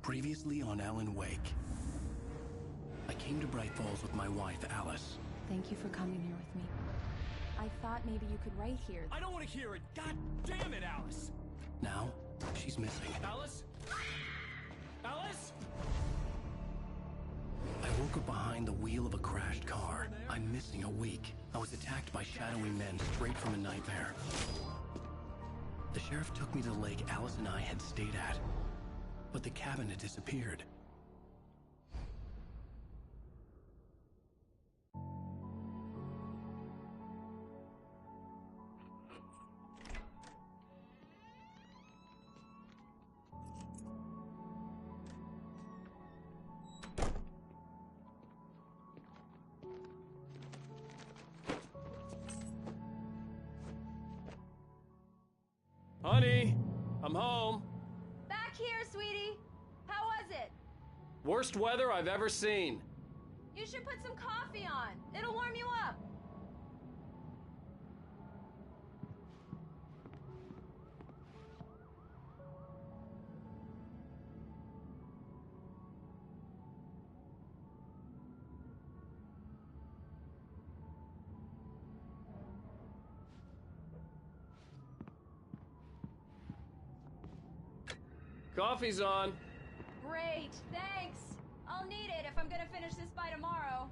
Previously on Alan Wake. I came to Bright Falls with my wife, Alice. Thank you for coming here with me. I thought maybe you could write here. I don't want to hear it! God damn it, Alice! Now, she's missing. Alice? Alice? I woke up behind the wheel of a crashed car. I'm missing a week. I was attacked by shadowy men straight from a nightmare. The sheriff took me to the lake Alice and I had stayed at. But the cabin had disappeared. Honey, I'm home. Back here, sweetie. How was it? Worst weather I've ever seen. You should put some coffee on. It'll warm you up. Coffee's on. Great, thanks. I'll need it if I'm gonna finish this by tomorrow.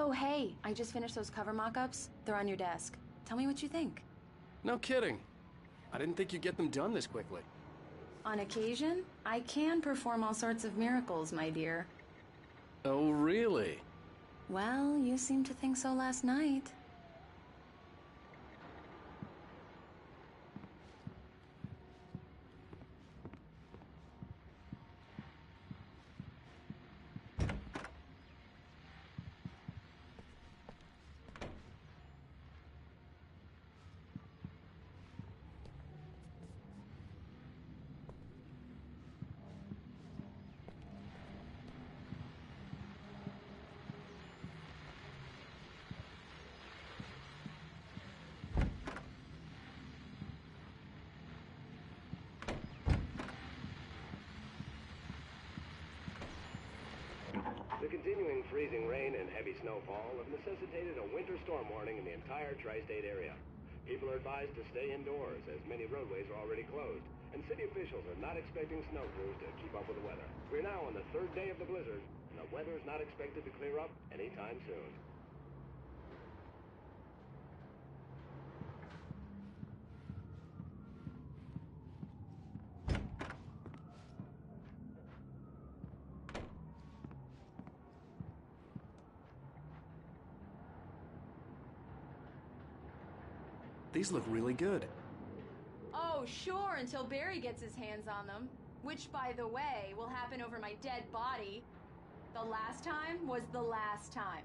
Oh, hey, I just finished those cover mock-ups. They're on your desk. Tell me what you think. No kidding. I didn't think you'd get them done this quickly. On occasion, I can perform all sorts of miracles, my dear. Oh, really? Well, you seemed to think so last night. The continuing freezing rain and heavy snowfall have necessitated a winter storm warning in the entire tri-state area. People are advised to stay indoors as many roadways are already closed, and city officials are not expecting snow crews to keep up with the weather. We're now on the third day of the blizzard, and the weather is not expected to clear up anytime soon. These look really good. Oh, sure, until Barry gets his hands on them. Which, by the way, will happen over my dead body. The last time was the last time.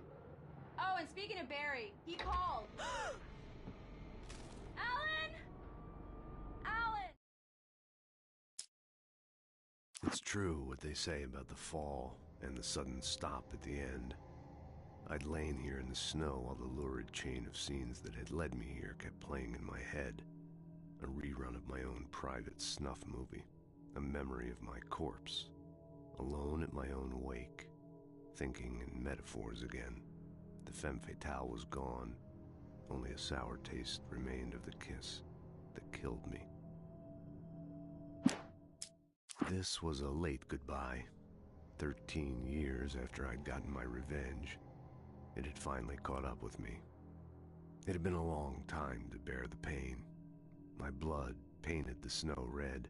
Oh, and speaking of Barry, he called. Alan! Alan! It's true what they say about the fall and the sudden stop at the end. I'd lain here in the snow while the lurid chain of scenes that had led me here kept playing in my head. A rerun of my own private snuff movie. A memory of my corpse. Alone at my own wake. Thinking in metaphors again. The femme fatale was gone. Only a sour taste remained of the kiss that killed me. This was a late goodbye. 13 years after I'd gotten my revenge. It had finally caught up with me. It had been a long time to bear the pain. My blood painted the snow red.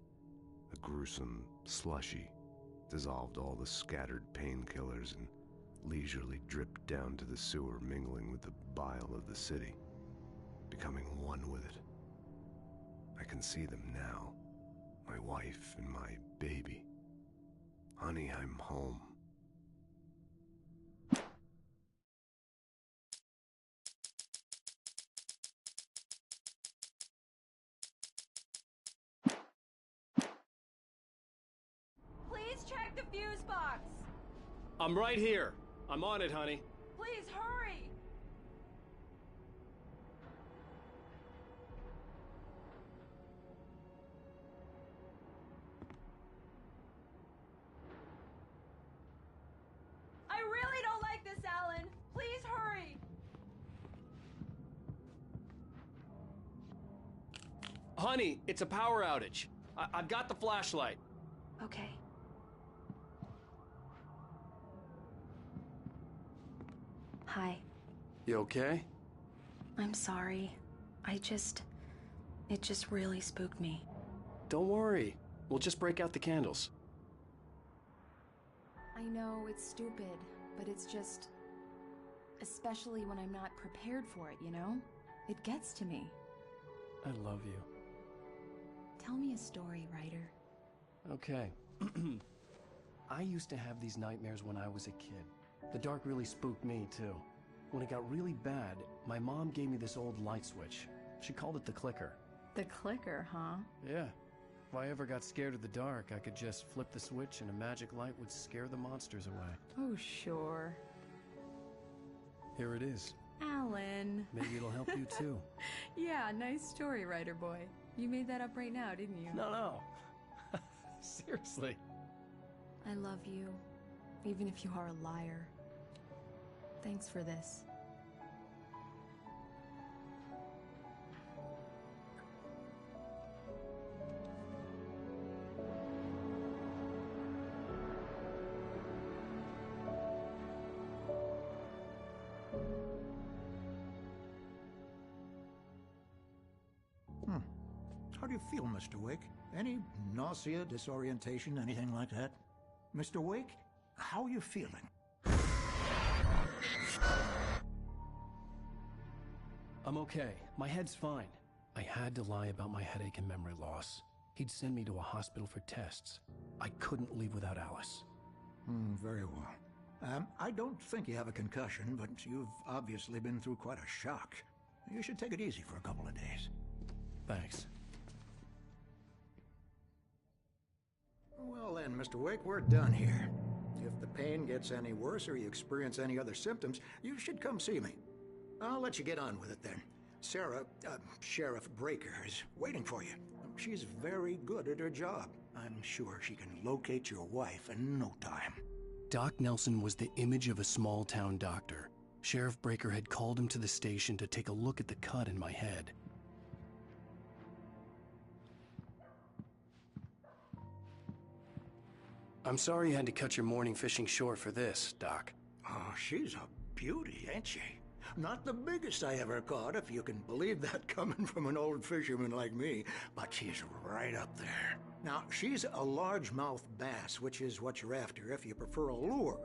A gruesome slushy dissolved all the scattered painkillers and leisurely dripped down to the sewer, mingling with the bile of the city, becoming one with it. I can see them now, my wife and my baby. Honey, I'm home. I'm right here. I'm on it, honey. Please hurry! I really don't like this, Alan. Please hurry! Honey, it's a power outage. I've got the flashlight. Okay. Hi. You okay? I'm sorry. It just really spooked me. Don't worry. We'll just break out the candles. I know it's stupid, but it's just... especially when I'm not prepared for it, you know? It gets to me. I love you. Tell me a story, writer. Okay. I used to have these nightmares when I was a kid. The dark really spooked me, too. When it got really bad, my mom gave me this old light switch. She called it the clicker. The clicker, huh? Yeah. If I ever got scared of the dark, I could just flip the switch and a magic light would scare the monsters away. Oh, sure. Here it is. Alan. Maybe it'll help you, too. Yeah, nice story, writer boy. You made that up right now, didn't you? No. Seriously. I love you, even if you are a liar. Thanks for this. How do you feel, Mr. Wake? Any nausea, disorientation, anything like that? Mr. Wake, how are you feeling? I'm okay. My head's fine. I had to lie about my headache and memory loss. He'd send me to a hospital for tests. I couldn't leave without Alice. Very well. I don't think you have a concussion, but you've obviously been through quite a shock. You should take it easy for a couple of days. Thanks. Well then, Mr. Wake, we're done here. If the pain gets any worse or you experience any other symptoms, you should come see me. I'll let you get on with it then. Sarah, Sheriff Breaker, is waiting for you. She's very good at her job. I'm sure she can locate your wife in no time. Doc Nelson was the image of a small-town doctor. Sheriff Breaker had called him to the station to take a look at the cut in my head. I'm sorry you had to cut your morning fishing short for this, Doc. Oh, she's a beauty, ain't she? Not the biggest I ever caught, if you can believe that coming from an old fisherman like me, but she's right up there. Now, she's a largemouth bass, which is what you're after if you prefer a lure.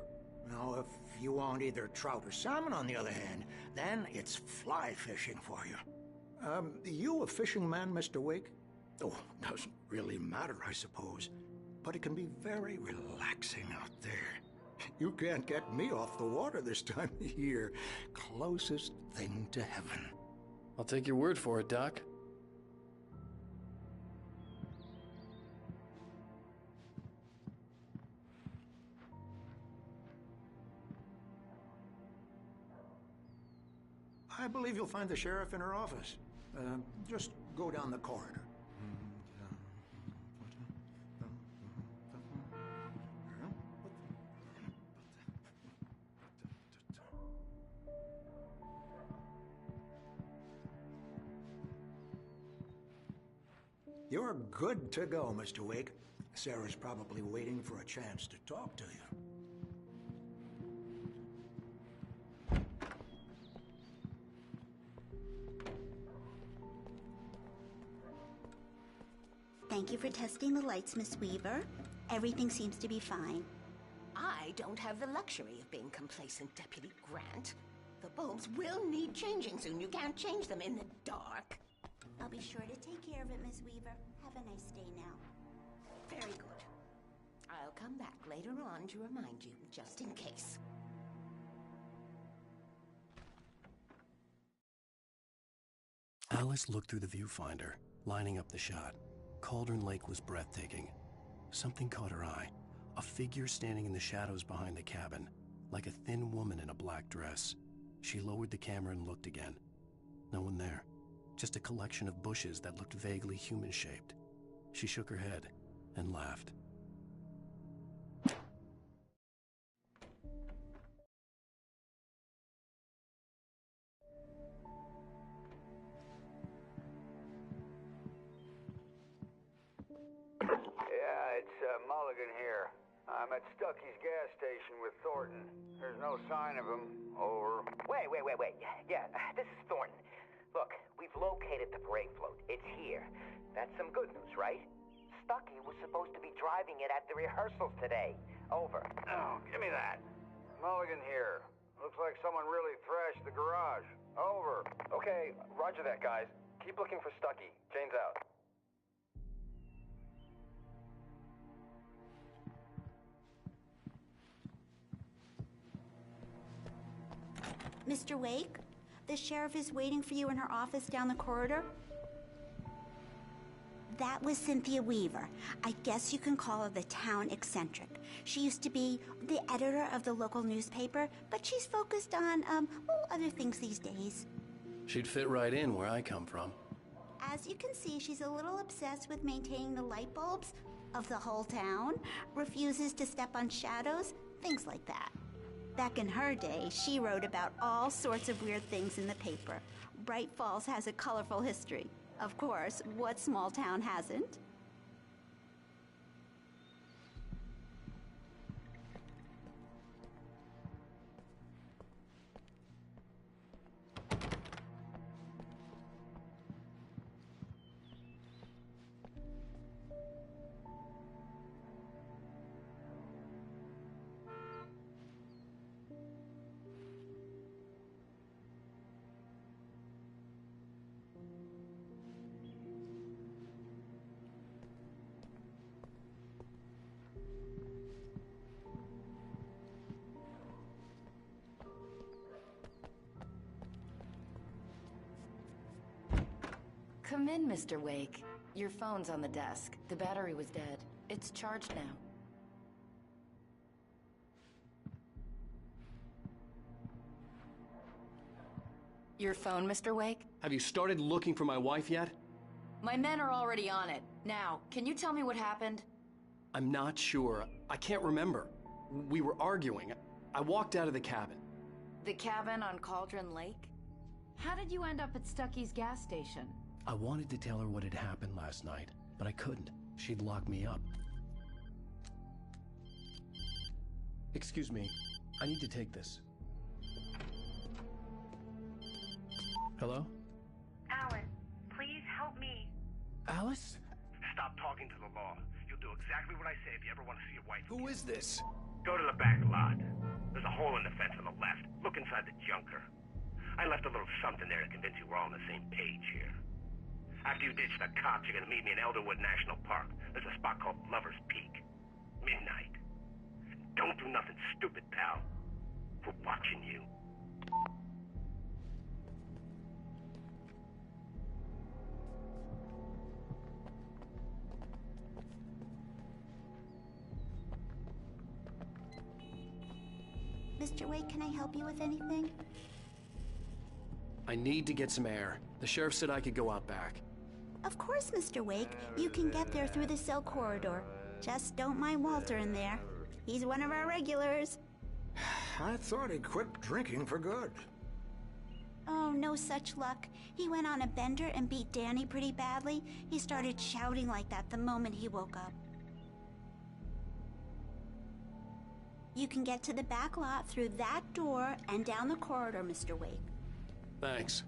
Now, if you want either trout or salmon, on the other hand, then it's fly fishing for you. You a fishing man, Mr. Wake? Oh, doesn't really matter, I suppose. But it can be very relaxing out there. You can't get me off the water this time of year. Closest thing to heaven. I'll take your word for it, Doc. I believe you'll find the sheriff in her office. Just go down the corridor. You're good to go, Mr. Wake. Sarah's probably waiting for a chance to talk to you. Thank you for testing the lights, Miss Weaver. Everything seems to be fine. I don't have the luxury of being complacent, Deputy Grant. The bulbs will need changing soon. You can't change them in the dark. I'll be sure to take care of it, Miss Weaver. Have a nice day now. Very good. I'll come back later on to remind you, just in case. Alice looked through the viewfinder, lining up the shot. Cauldron Lake was breathtaking. Something caught her eye. A figure standing in the shadows behind the cabin, like a thin woman in a black dress. She lowered the camera and looked again. No one there. Just a collection of bushes that looked vaguely human-shaped. She shook her head and laughed. Yeah, it's Mulligan here. I'm at Stucky's gas station with Thornton. There's no sign of him. Over. Wait. Yeah, this is Thornton. Look, we've located the parade float. It's here. That's some good news, right? Stucky was supposed to be driving it at the rehearsals today. Over. Oh, give me that. Mulligan here. Looks like someone really thrashed the garage. Over. Okay, roger that, guys. Keep looking for Stucky. Jane's out. Mr. Wake, the sheriff is waiting for you in her office down the corridor. That was Cynthia Weaver. I guess you can call her the town eccentric. She used to be the editor of the local newspaper, but she's focused on, other things these days. She'd fit right in where I come from. As you can see, she's a little obsessed with maintaining the light bulbs of the whole town, refuses to step on shadows, things like that. Back in her day, she wrote about all sorts of weird things in the paper. Bright Falls has a colorful history. Of course, what small town hasn't? Come in, Mr. Wake. Your phone's on the desk. The battery was dead. It's charged now. Your phone, Mr. Wake? Have you started looking for my wife yet? My men are already on it. Now, can you tell me what happened? I'm not sure. I can't remember. We were arguing. I walked out of the cabin. The cabin on Cauldron Lake? How did you end up at Stucky's gas station? I wanted to tell her what had happened last night, but I couldn't. She'd lock me up. Excuse me. I need to take this. Hello? Alan, please help me. Alice? Stop talking to the law. You'll do exactly what I say if you ever want to see your wife. Who is this? Go to the back lot. There's a hole in the fence on the left. Look inside the junker. I left a little something there to convince you we're all on the same page here. After you ditch the cops, you're gonna meet me in Elderwood National Park. There's a spot called Lover's Peak. Midnight. Don't do nothing stupid, pal. We're watching you. Mr. Wake, can I help you with anything? I need to get some air. The sheriff said I could go out back. Of course, Mr. Wake. You can get there through the cell corridor. Just don't mind Walter in there. He's one of our regulars. I thought he quit drinking for good. Oh, no such luck. He went on a bender and beat Danny pretty badly. He started shouting like that the moment he woke up. You can get to the back lot through that door and down the corridor, Mr. Wake. Thanks.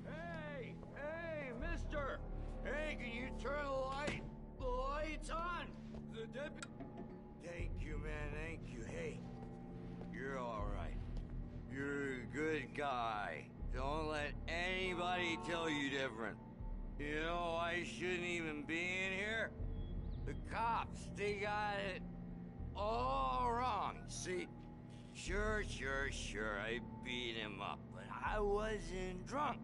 Hey, mister! Hey, can you turn the lights on? The deputy... Thank you, man, thank you. Hey, you're all right. You're a good guy. Don't let anybody tell you different. You know, I shouldn't even be in here. The cops, they got it all wrong, see? Sure, I beat him up, but I wasn't drunk.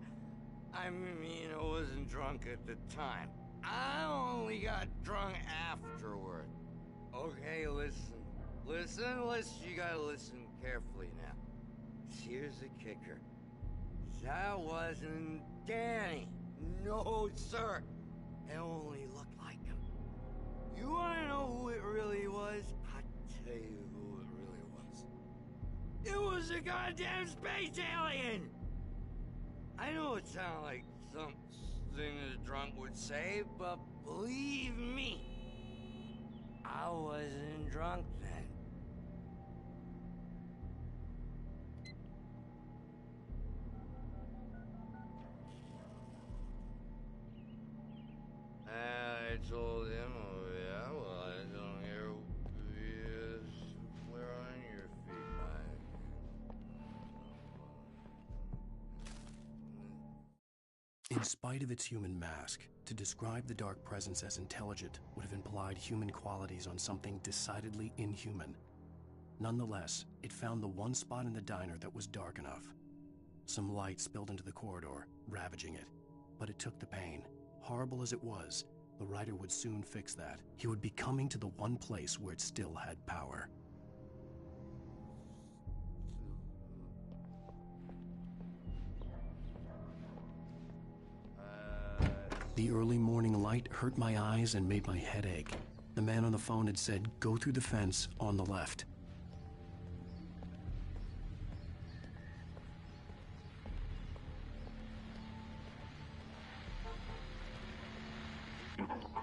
I mean, I wasn't drunk at the time. I only got drunk afterward. Okay, listen. Listen, you gotta listen carefully now. Here's the kicker. That wasn't Danny. No, sir. It only looked like him. You wanna know who it really was? I'll tell you who it really was. It was a goddamn space alien! I know it sounds like something a drunk would say, but believe me, I wasn't drunk then. I told him, oh yeah, well, I don't hear who he is. Where on your feet, In spite of its human mask, to describe the dark presence as intelligent would have implied human qualities on something decidedly inhuman. Nonetheless, it found the one spot in the diner that was dark enough. Some light spilled into the corridor, ravaging it. But it took the pain. Horrible as it was, the writer would soon fix that. He would be coming to the one place where it still had power. The early morning light hurt my eyes and made my head ache. The man on the phone had said, "Go through the fence on the left."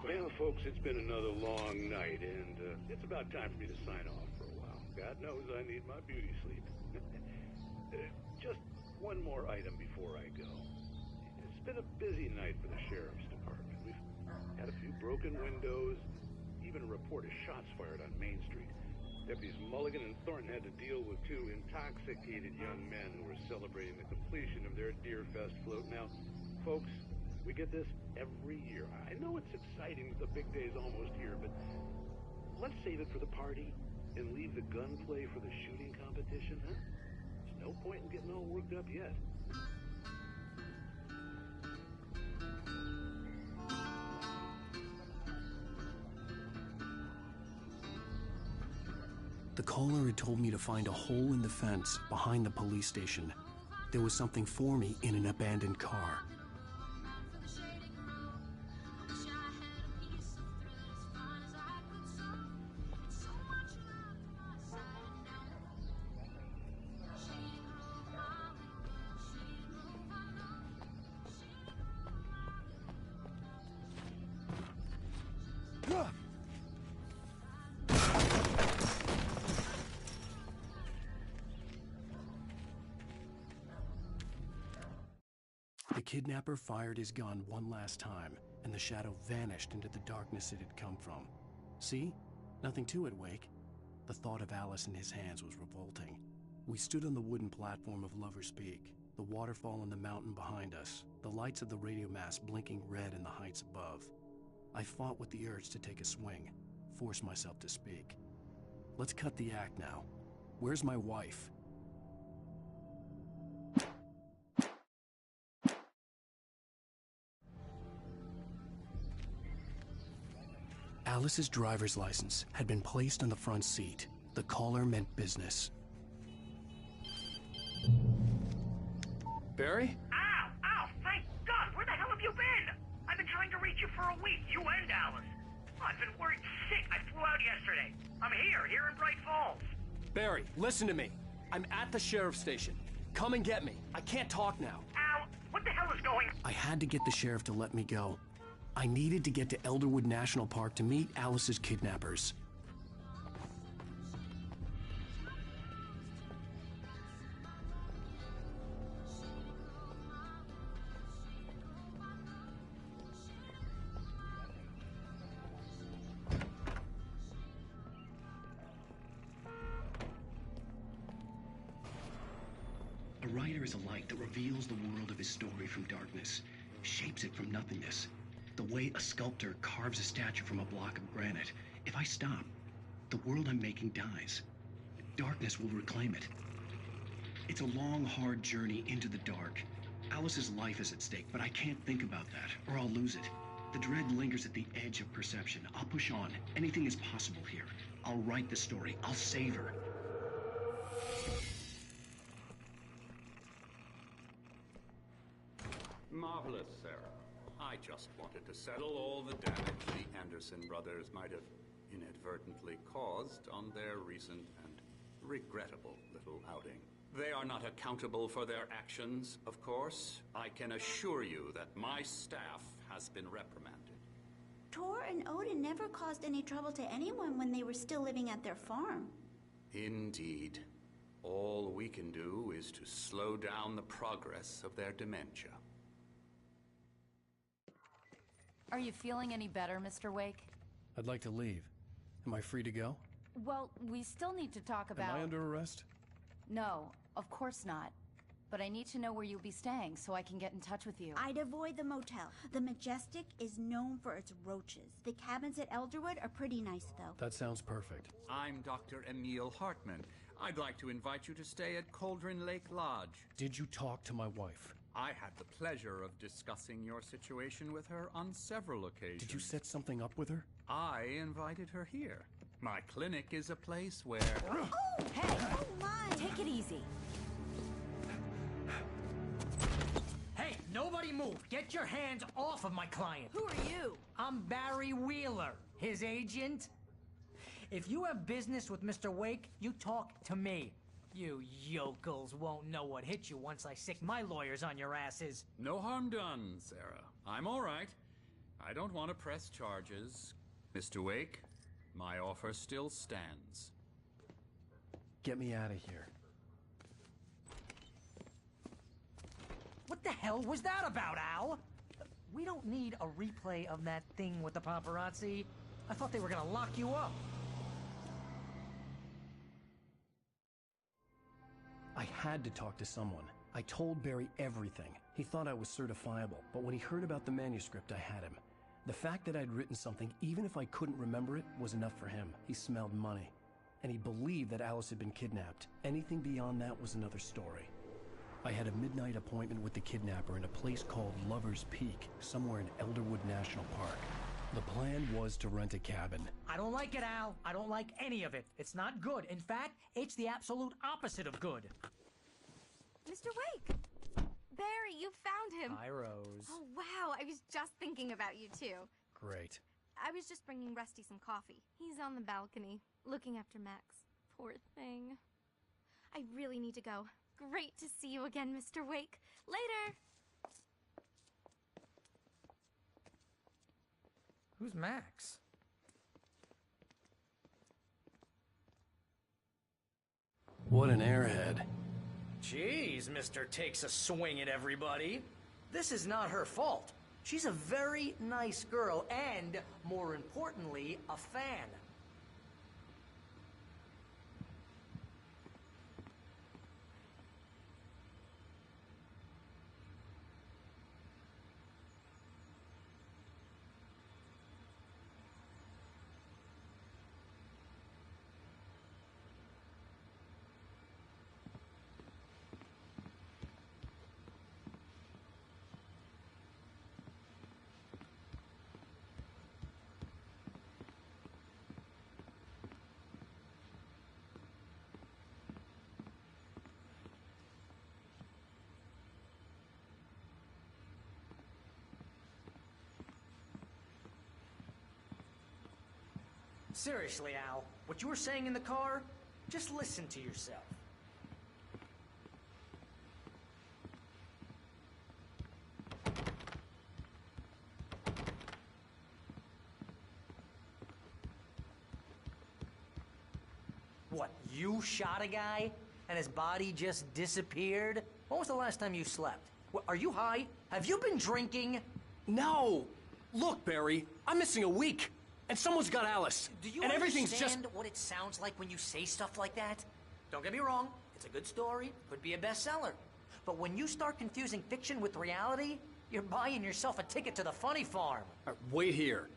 Well, folks, it's been another long night, and it's about time for me to sign off for a while. God knows I need my beauty sleep. Just one more item before I go. It's been a busy night for the Sheriff's Department. We've had a few broken windows, even a report of shots fired on Main Street. Deputies Mulligan and Thornton had to deal with two intoxicated young men who were celebrating the completion of their Deer Fest float. Now, folks, we get this every year. I know it's exciting, the big day's almost here, but let's save it for the party and leave the gunplay for the shooting competition, huh? There's no point in getting all worked up yet. The caller had told me to find a hole in the fence behind the police station. There was something for me in an abandoned car. The kidnapper fired his gun one last time, and the shadow vanished into the darkness it had come from. See? Nothing to it, Wake. The thought of Alice in his hands was revolting. We stood on the wooden platform of Lover's Peak, the waterfall on the mountain behind us, the lights of the radio mast blinking red in the heights above. I fought with the urge to take a swing, force myself to speak. Let's cut the act now. Where's my wife? Alice's driver's license had been placed on the front seat. The caller meant business. Barry? Ow! Ow! Thank God! Where the hell have you been? I've been trying to reach you for a week, you and Alice. I've been worried sick. I flew out yesterday. I'm here in Bright Falls. Barry, listen to me. I'm at the sheriff's station. Come and get me. I can't talk now. Ow! What the hell is going... I had to get the sheriff to let me go. I needed to get to Elderwood National Park to meet Alice's kidnappers. A writer is a light that reveals the world of his story from darkness, shapes it from nothingness. The way a sculptor carves a statue from a block of granite. If I stop, the world I'm making dies. Darkness will reclaim it. It's a long, hard journey into the dark. Alice's life is at stake, but I can't think about that, or I'll lose it. The dread lingers at the edge of perception. I'll push on. Anything is possible here. I'll write the story. I'll save her. Marvelous, Sarah. I just wanted to settle all the damage the Anderson brothers might have inadvertently caused on their recent and regrettable little outing. They are not accountable for their actions, of course. I can assure you that my staff has been reprimanded. Tor and Odin never caused any trouble to anyone when they were still living at their farm. Indeed. All we can do is to slow down the progress of their dementia. Are you feeling any better, Mr. Wake? I'd like to leave. Am I free to go? Well, we still need to talk about... Am I under arrest? No, of course not. But I need to know where you'll be staying so I can get in touch with you. I'd avoid the motel. The Majestic is known for its roaches. The cabins at Elderwood are pretty nice, though. That sounds perfect. I'm Dr. Emil Hartman. I'd like to invite you to stay at Cauldron Lake Lodge. Did you talk to my wife? I had the pleasure of discussing your situation with her on several occasions. Did you set something up with her? I invited her here. My clinic is a place where... Oh, hey! Oh, my! Take it easy. Hey, nobody move! Get your hands off of my client! Who are you? I'm Barry Wheeler, his agent. If you have business with Mr. Wake, you talk to me. You yokels won't know what hit you once I sick my lawyers on your asses. No harm done, Sarah. I'm all right. I don't want to press charges. Mr. Wake, my offer still stands. Get me out of here. What the hell was that about, Al? We don't need a replay of that thing with the paparazzi. I thought they were gonna lock you up. I had to talk to someone. I told Barry everything. He thought I was certifiable, but when he heard about the manuscript, I had him. The fact that I'd written something, even if I couldn't remember it, was enough for him. He smelled money. And he believed that Alice had been kidnapped. Anything beyond that was another story. I had a midnight appointment with the kidnapper in a place called Lover's Peak, somewhere in Elderwood National Park. The plan was to rent a cabin. I don't like it, Al. I don't like any of it. It's not good. In fact, it's the absolute opposite of good. Mr. Wake! Barry, you found him! Hi, Rose. Oh, wow. I was just thinking about you, too. Great. I was just bringing Rusty some coffee. He's on the balcony, looking after Max. Poor thing. I really need to go. Great to see you again, Mr. Wake. Later! Who's Max? What an airhead. Jeez, Mr. Takes a swing at everybody. This is not her fault. She's a very nice girl and, more importantly, a fan. Seriously, Al, what you were saying in the car, just listen to yourself. What, you shot a guy and his body just disappeared? When was the last time you slept? What, are you high? Have you been drinking? No! Look, Barry, I'm missing a week. And someone's got Alice. Do you and everything's understand just... what it sounds like when you say stuff like that? Don't get me wrong, it's a good story, could be a bestseller. But when you start confusing fiction with reality, you're buying yourself a ticket to the funny farm. Wait here.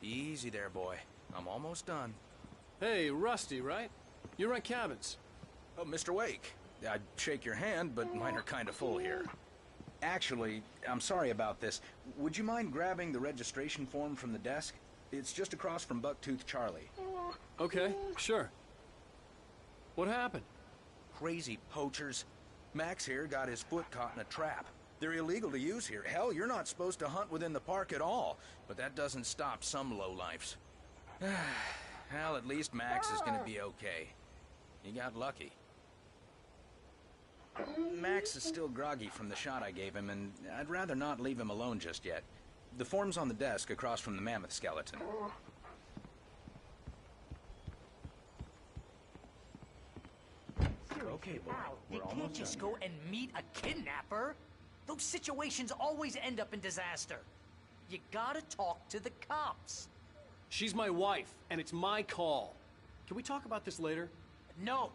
Easy there, boy. I'm almost done. Hey, Rusty, right? You rent cabins. Oh, Mr. Wake. I'd shake your hand, but mine are kind of full here. Actually, I'm sorry about this. Would you mind grabbing the registration form from the desk? It's just across from Bucktooth Charlie. Okay, sure. What happened? Crazy poachers. Max here got his foot caught in a trap. They're illegal to use here. Hell, you're not supposed to hunt within the park at all. But that doesn't stop some lowlifes. Well, at least Max is gonna be okay. He got lucky. Max is still groggy from the shot I gave him, and I'd rather not leave him alone just yet. The form's on the desk across from the mammoth skeleton. Okay, boy. You can't just go and meet a kidnapper. Those situations always end up in disaster. You gotta talk to the cops. She's my wife, and it's my call. Can we talk about this later? No.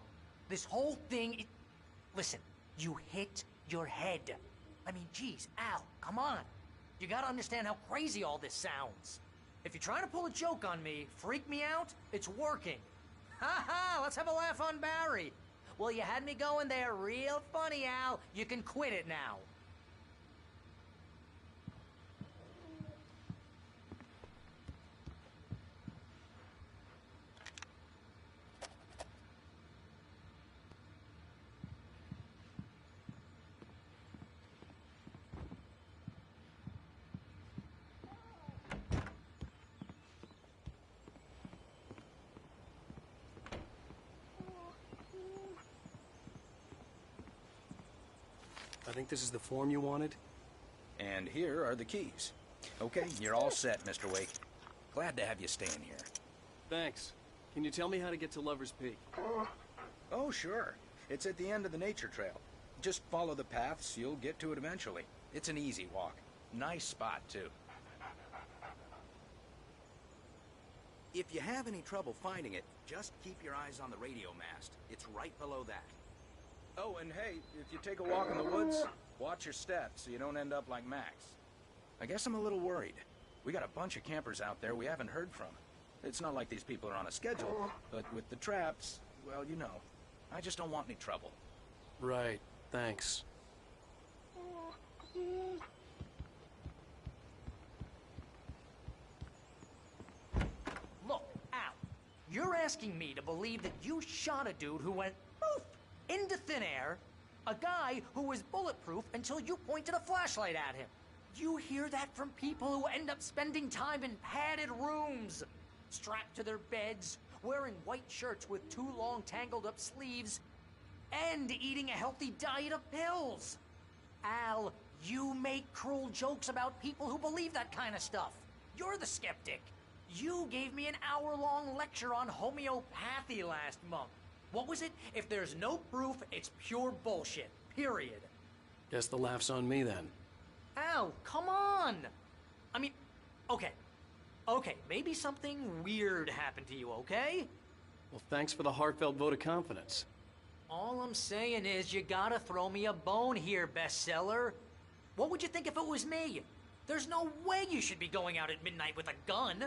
This whole thing... Listen, you hit your head. I mean, geez, Al, come on. You gotta understand how crazy all this sounds. If you're trying to pull a joke on me, freak me out, it's working. Ha ha, let's have a laugh on Barry. Well, you had me going there real funny, Al. You can quit it now. I think this is the form you wanted. And here are the keys. Okay, you're all set, Mr. Wake. Glad to have you staying here. Thanks. Can you tell me how to get to Lover's Peak? Oh, sure. It's at the end of the nature trail. Just follow the paths, you'll get to it eventually. It's an easy walk. Nice spot, too. If you have any trouble finding it, just keep your eyes on the radio mast. It's right below that. Oh, and hey, if you take a walk in the woods, watch your steps so you don't end up like Max. I guess I'm a little worried. We got a bunch of campers out there we haven't heard from. It's not like these people are on a schedule, but with the traps, well, you know. I just don't want any trouble. Right, thanks. Look, Al, you're asking me to believe that you shot a dude who went poof into thin air, a guy who was bulletproof until you pointed a flashlight at him. You hear that from people who end up spending time in padded rooms, strapped to their beds, wearing white shirts with too long tangled up sleeves, and eating a healthy diet of pills. Al, you make cruel jokes about people who believe that kind of stuff. You're the skeptic. You gave me an hour-long lecture on homeopathy last month. What was it? If there's no proof, it's pure bullshit. Period. Guess the laugh's on me then. Al, come on! I mean, okay. Okay, maybe something weird happened to you, okay? Well, thanks for the heartfelt vote of confidence. All I'm saying is you gotta throw me a bone here, bestseller. What would you think if it was me? There's no way you should be going out at midnight with a gun.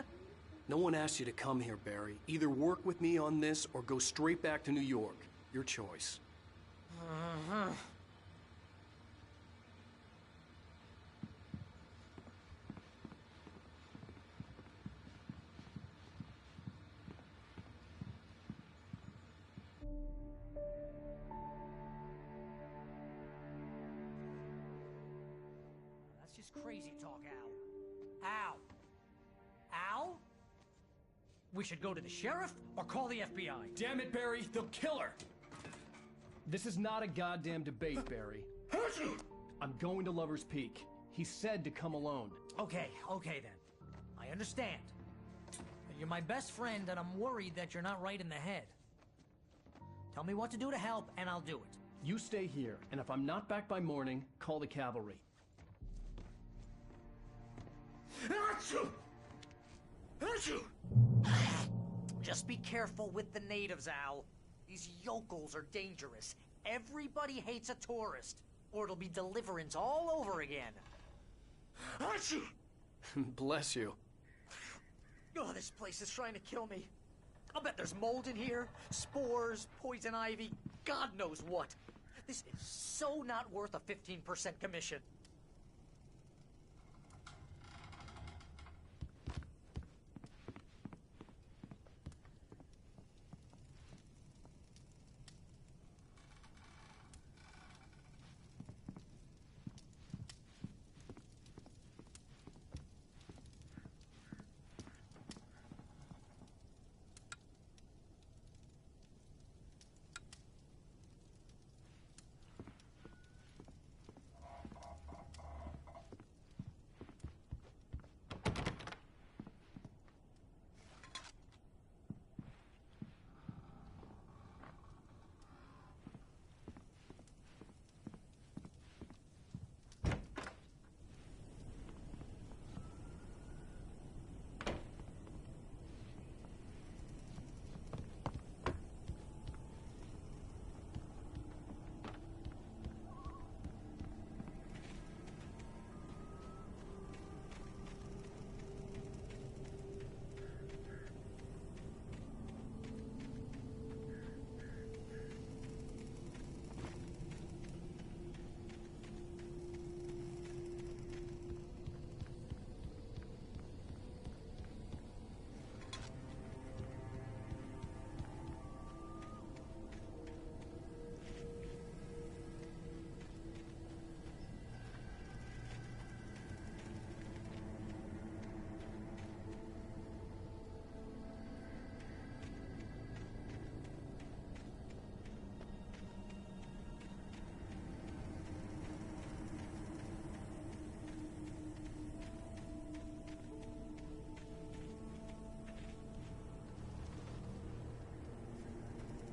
No one asked you to come here, Barry. Either work with me on this or go straight back to New York. Your choice. Uh-huh. That's just crazy talk, Al. Al! Al? We should go to the sheriff or call the FBI. Damn it, Barry, they'll kill her! This is not a goddamn debate, Barry. I'm going to Lover's Peak. He said to come alone. Okay then. I understand. You're my best friend and I'm worried that you're not right in the head. Tell me what to do to help and I'll do it. You stay here, and if I'm not back by morning, call the cavalry. Just be careful with the natives, Al. These yokels are dangerous. Everybody hates a tourist, or it'll be Deliverance all over again. Bless you. Oh, this place is trying to kill me. I'll bet there's mold in here, spores, poison ivy, God knows what. This is so not worth a 15% commission.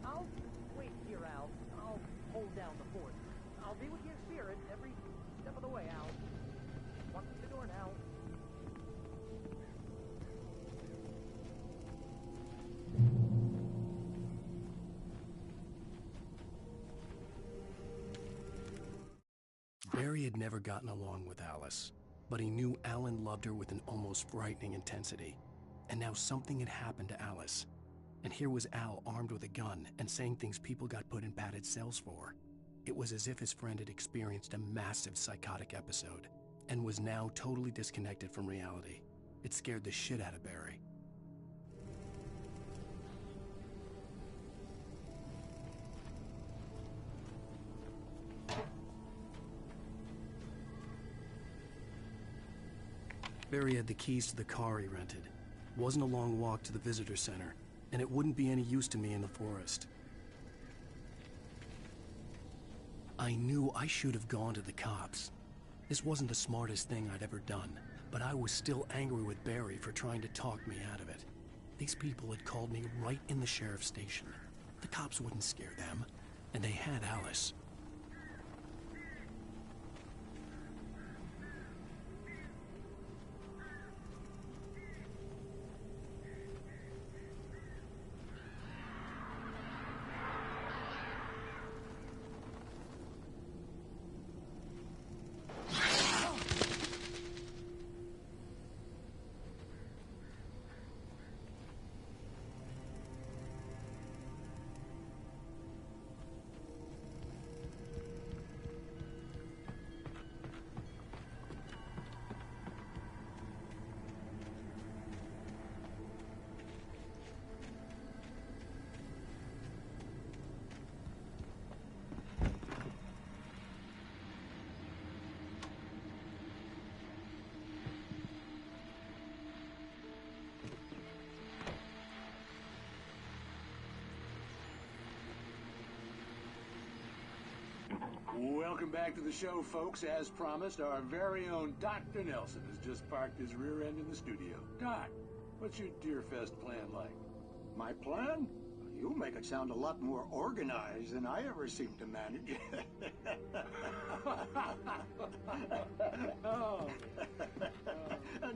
I'll wait here, Al. I'll hold down the fort. I'll be with you in spirit every step of the way, Al. Walk through the door now. Barry had never gotten along with Alice, but he knew Alan loved her with an almost frightening intensity. And now something had happened to Alice. And here was Al armed with a gun and saying things people got put in padded cells for. It was as if his friend had experienced a massive psychotic episode and was now totally disconnected from reality. It scared the shit out of Barry. Barry had the keys to the car he rented. It wasn't a long walk to the visitor center, and it wouldn't be any use to me in the forest. I knew I should have gone to the cops. This wasn't the smartest thing I'd ever done, but I was still angry with Barry for trying to talk me out of it. These people had called me right in the sheriff's station. The cops wouldn't scare them, and they had Alice. Welcome back to the show, folks. As promised, our very own Dr. Nelson has just parked his rear end in the studio. Doc, what's your Deerfest plan like? My plan? You make it sound a lot more organized than I ever seem to manage.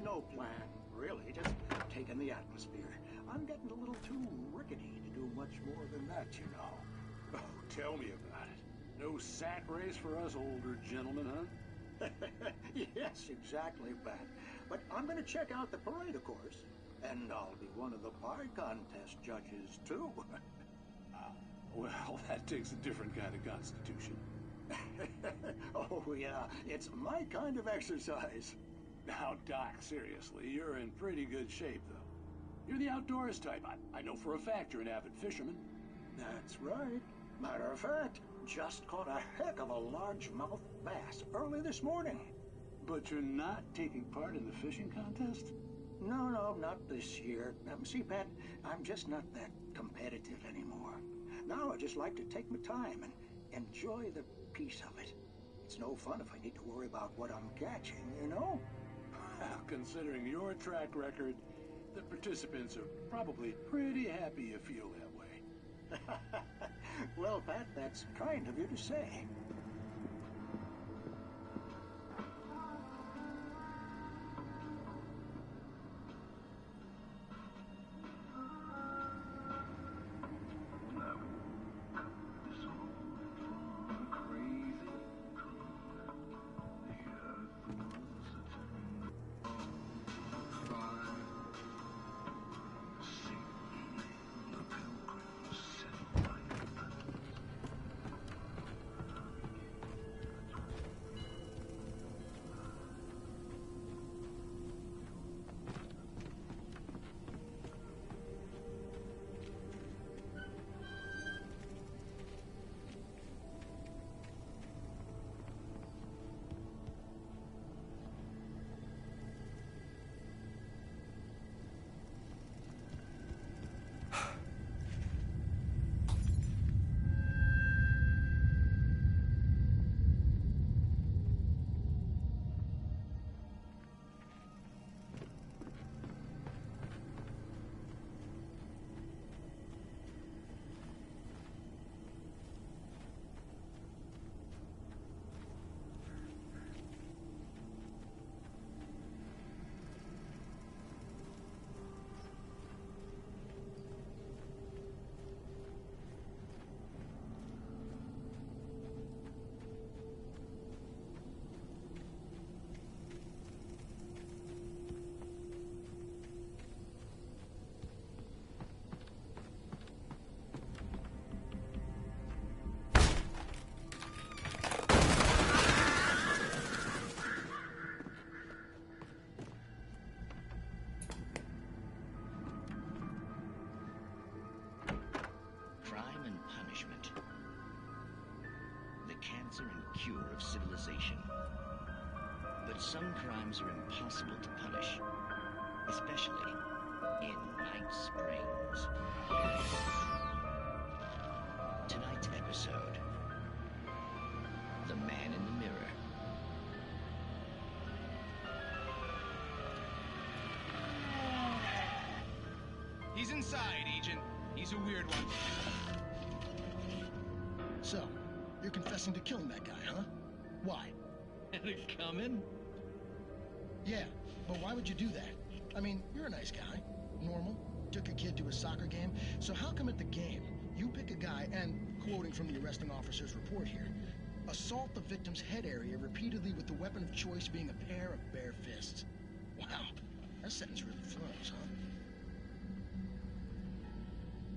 No plan, really. Just taking the atmosphere. I'm getting a little too rickety to do much more than that, you know. Oh, tell me about it. No sack race for us older gentlemen, huh? Yes, exactly, Pat. But I'm going to check out the parade, of course. And I'll be one of the pie contest judges, too. Well, that takes a different kind of constitution. Oh, yeah, it's my kind of exercise. Now, Doc, seriously, you're in pretty good shape, though. You're the outdoors type. I know for a fact you're an avid fisherman. That's right. Matter of fact, just caught a heck of a largemouth bass early this morning. But you're not taking part in the fishing contest? No, not this year. See, Pat, I'm just not that competitive anymore. Now I just like to take my time and enjoy the peace of it. It's no fun if I need to worry about what I'm catching, you know? Well, considering your track record, the participants are probably pretty happy you feel that way. Well, Pat, that's kind of you to say. Cure of civilization. But some crimes are impossible to punish, especially in Night Springs. Tonight's episode, The Man in the Mirror. He's inside, Agent. He's a weird one. So, you're confessing to killing that guy, huh? Why? Had it coming? Yeah, but why would you do that? I mean, you're a nice guy. Normal. Took a kid to a soccer game. So how come at the game, you pick a guy and, quoting from the arresting officer's report here, assault the victim's head area repeatedly with the weapon of choice being a pair of bare fists? Wow, that sentence really throws, huh?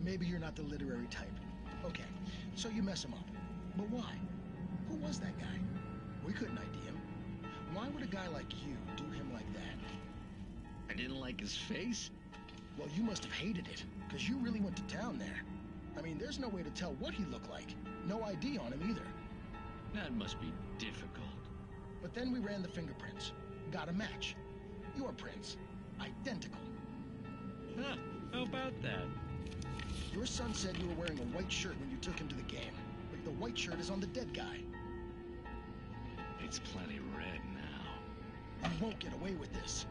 Maybe you're not the literary type. Okay, so you mess him up. But why? Who was that guy? We couldn't ID him. Why would a guy like you do him like that? I didn't like his face? Well, you must have hated it, because you really went to town there. I mean, there's no way to tell what he looked like. No ID on him either. That must be difficult. But then we ran the fingerprints. Got a match. Your prints. Identical. Huh, how about that? Your son said you were wearing a white shirt when you took him to the game. But the white shirt is on the dead guy. It's plenty red now. You won't get away with this.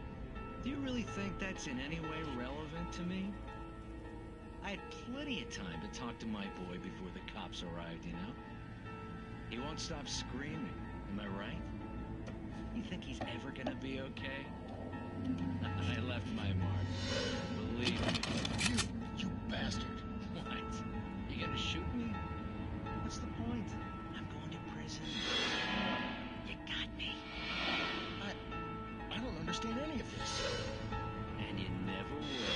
Do you really think that's in any way relevant to me? I had plenty of time to talk to my boy before the cops arrived, you know? He won't stop screaming, am I right? You think he's ever gonna be okay? I left my mark. Believe me. You bastard. What? You gonna shoot me? What's the point? I'm going to prison. You got me. I don't understand any of this. And you never will.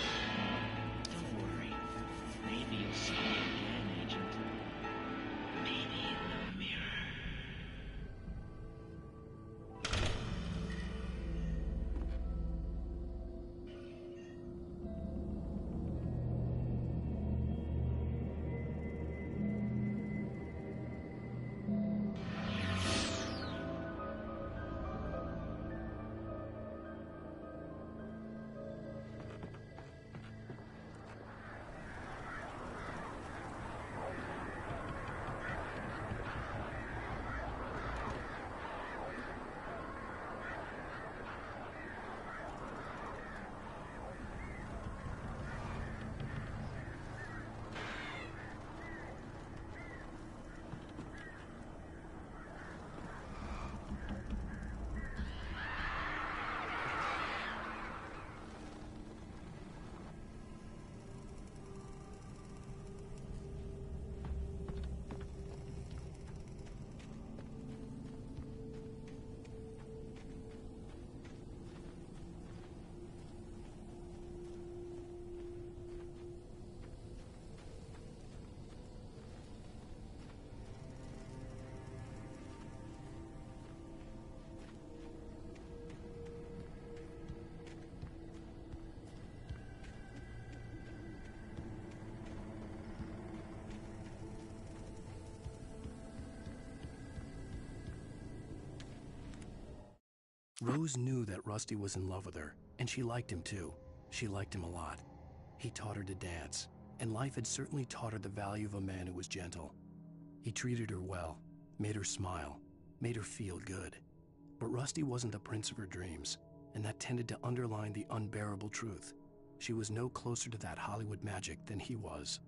Rose knew that Rusty was in love with her, and she liked him too. She liked him a lot. He taught her to dance, and life had certainly taught her the value of a man who was gentle. He treated her well, made her smile, made her feel good. But Rusty wasn't the prince of her dreams, and that tended to underline the unbearable truth. She was no closer to that Hollywood magic than he was.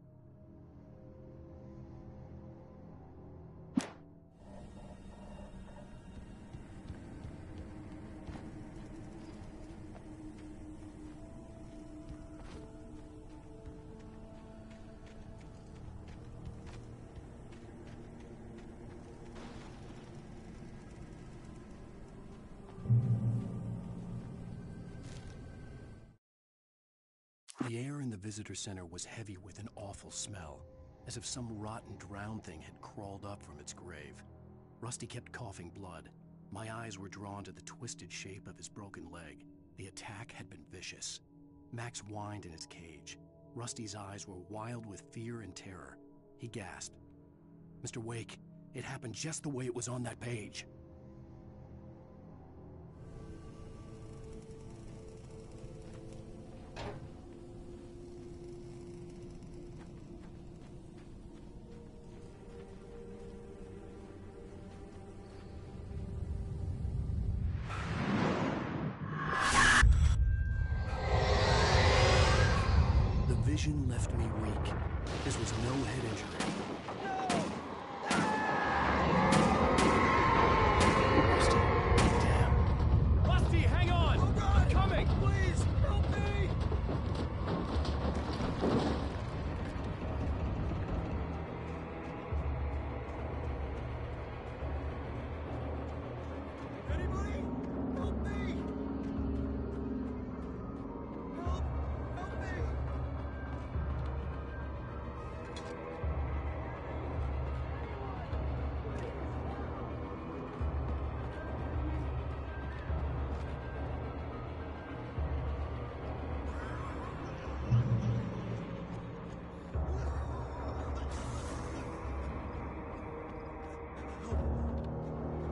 The air in the visitor center was heavy with an awful smell, as if some rotten drowned thing had crawled up from its grave. Rusty kept coughing blood. My eyes were drawn to the twisted shape of his broken leg. The attack had been vicious. Max whined in his cage. Rusty's eyes were wild with fear and terror. He gasped. "Mr. Wake, it happened just the way it was on that page." Vision left me weak. This was no head injury. Rusty, damn. Rusty, hang on! Oh God. I'm coming! Please, help me! Anybody? Help me!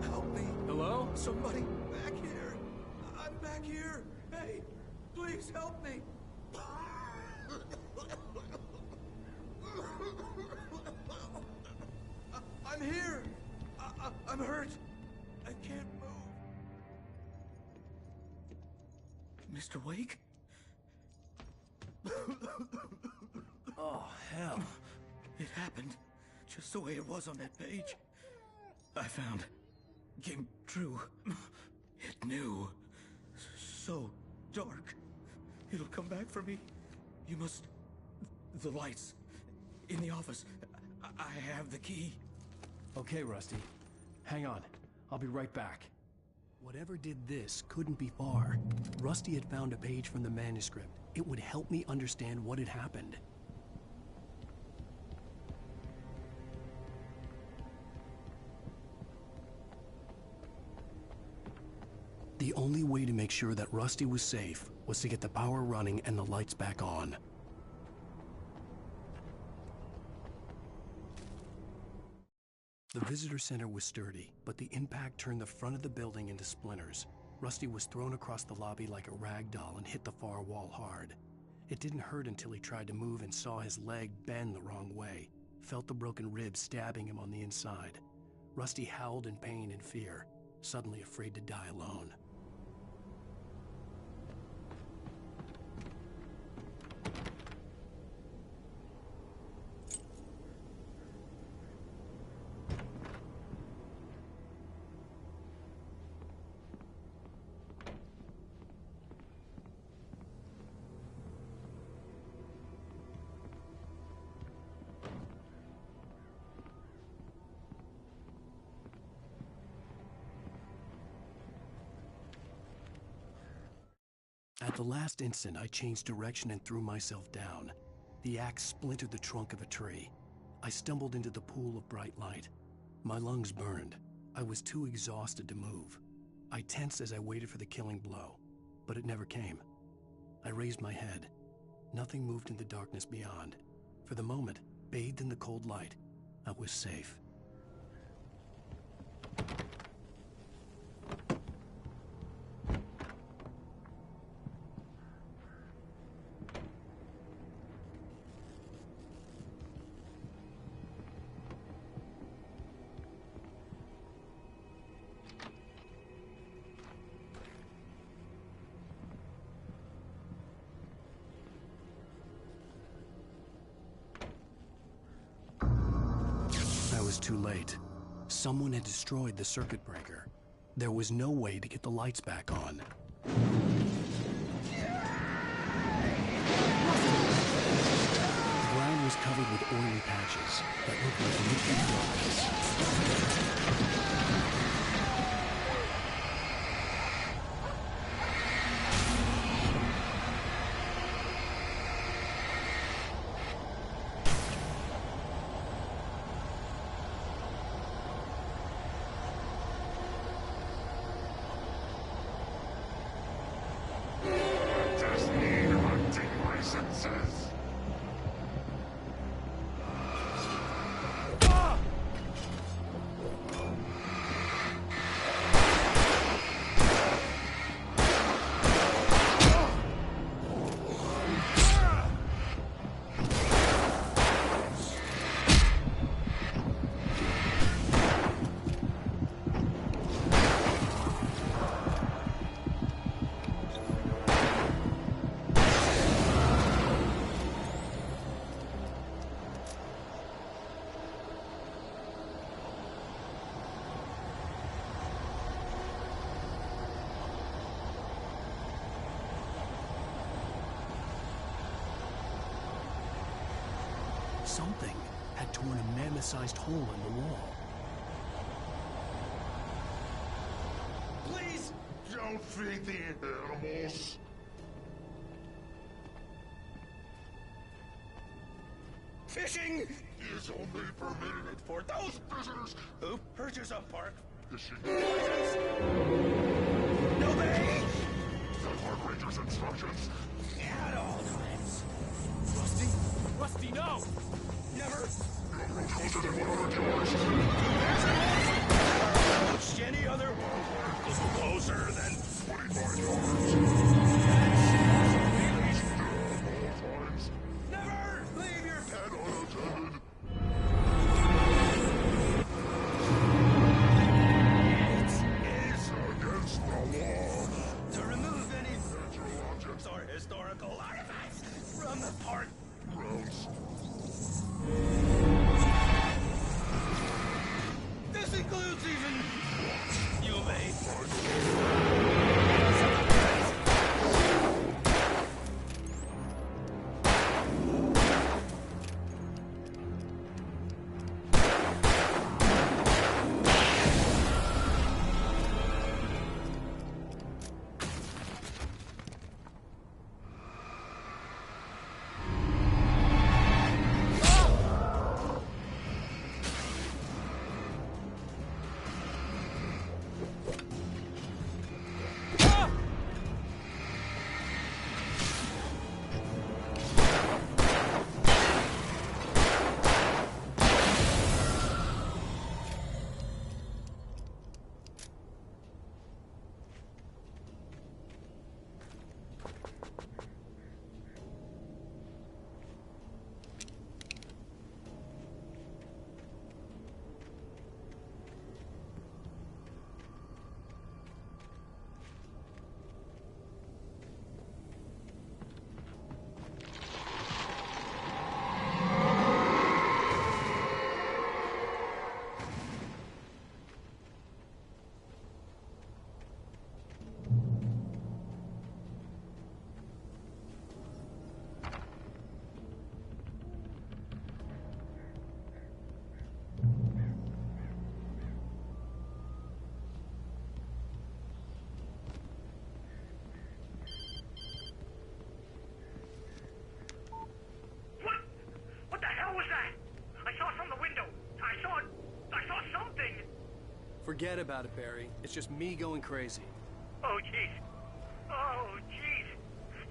Help me! Somebody back here. I'm back here. Hey, please help me. I'm here. I'm hurt. I can't move. Mr. Wake? Oh, hell. It happened just the way it was on that page. I found... came true. It knew. So dark. It'll come back for me. You must... The lights. In the office. I have the key. Okay, Rusty. Hang on. I'll be right back. Whatever did this couldn't be far. Rusty had found a page from the manuscript. It would help me understand what had happened. The only way to make sure that Rusty was safe was to get the power running and the lights back on. The visitor center was sturdy, but the impact turned the front of the building into splinters. Rusty was thrown across the lobby like a rag doll and hit the far wall hard. It didn't hurt until he tried to move and saw his leg bend the wrong way, felt the broken ribs stabbing him on the inside. Rusty howled in pain and fear, suddenly afraid to die alone. At the last instant, I changed direction and threw myself down. The axe splintered the trunk of a tree. I stumbled into the pool of bright light. My lungs burned. I was too exhausted to move. I tensed as I waited for the killing blow, but it never came. I raised my head. Nothing moved in the darkness beyond. For the moment, bathed in the cold light, I was safe. I was too late. Someone had destroyed the circuit breaker. There was no way to get the lights back on. The ground was covered with oily patches that looked like liquid darkness. Something had torn a mammoth-sized hole in the wall. Please don't feed the animals. Fishing is only permitted for those visitors who purchase a park fishing license. No bait! The park ranger's instructions. At all times. Rusty? Rusty, no! Never. You approach closer than 100 yards. Approach any other closer than 25 yards. Never leave your pet unattended. It is against the law to remove any natural objects or historical artifacts from the park grounds. This includes even you, mate. Forget about it, Barry. It's just me going crazy. Oh, jeez. Oh, jeez.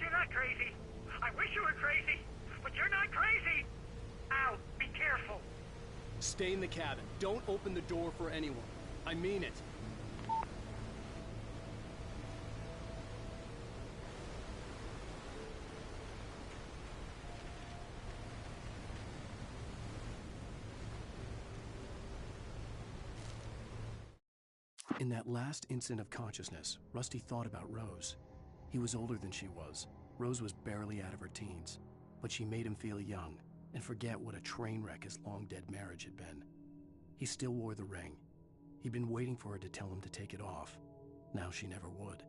You're not crazy. I wish you were crazy, but you're not crazy. Ow, be careful. Stay in the cabin. Don't open the door for anyone. I mean it. In that last instant of consciousness, Rusty thought about Rose. He was older than she was. Rose was barely out of her teens, but she made him feel young and forget what a train wreck his long-dead marriage had been. He still wore the ring. He'd been waiting for her to tell him to take it off. Now she never would.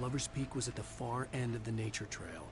Lover's Peak was at the far end of the nature trail.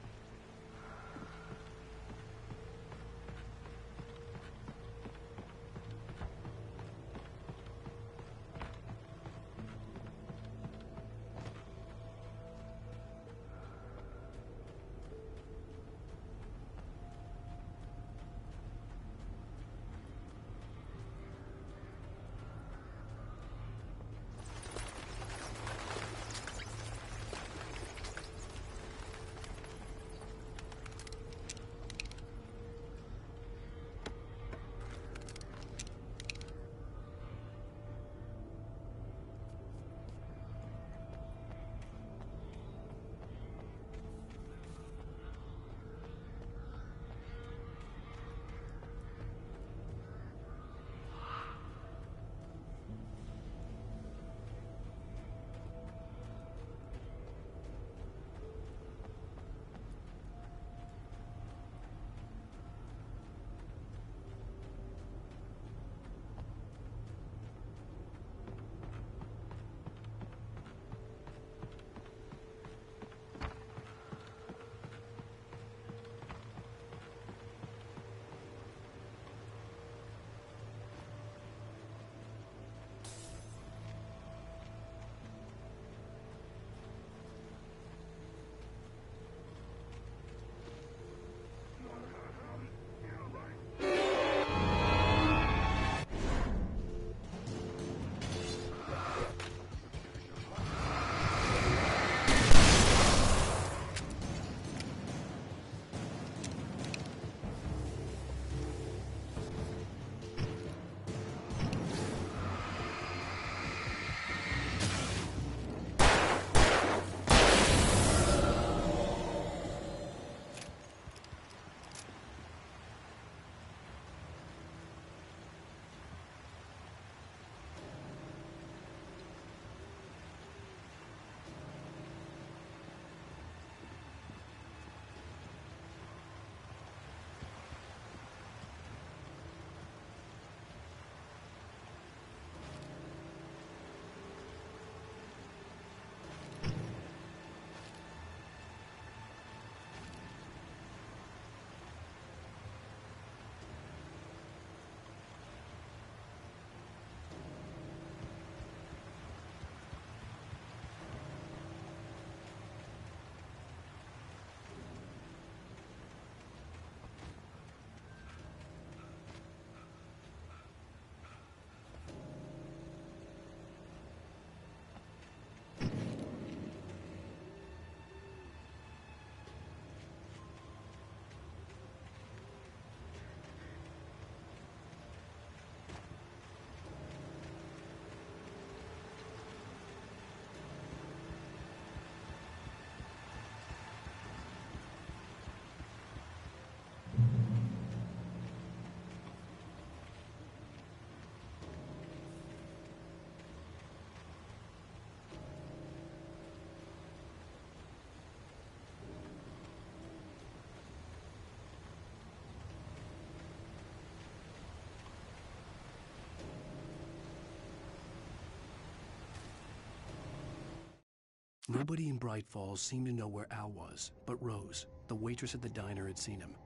Nobody in Bright Falls seemed to know where Al was, but Rose, the waitress at the diner, had seen him.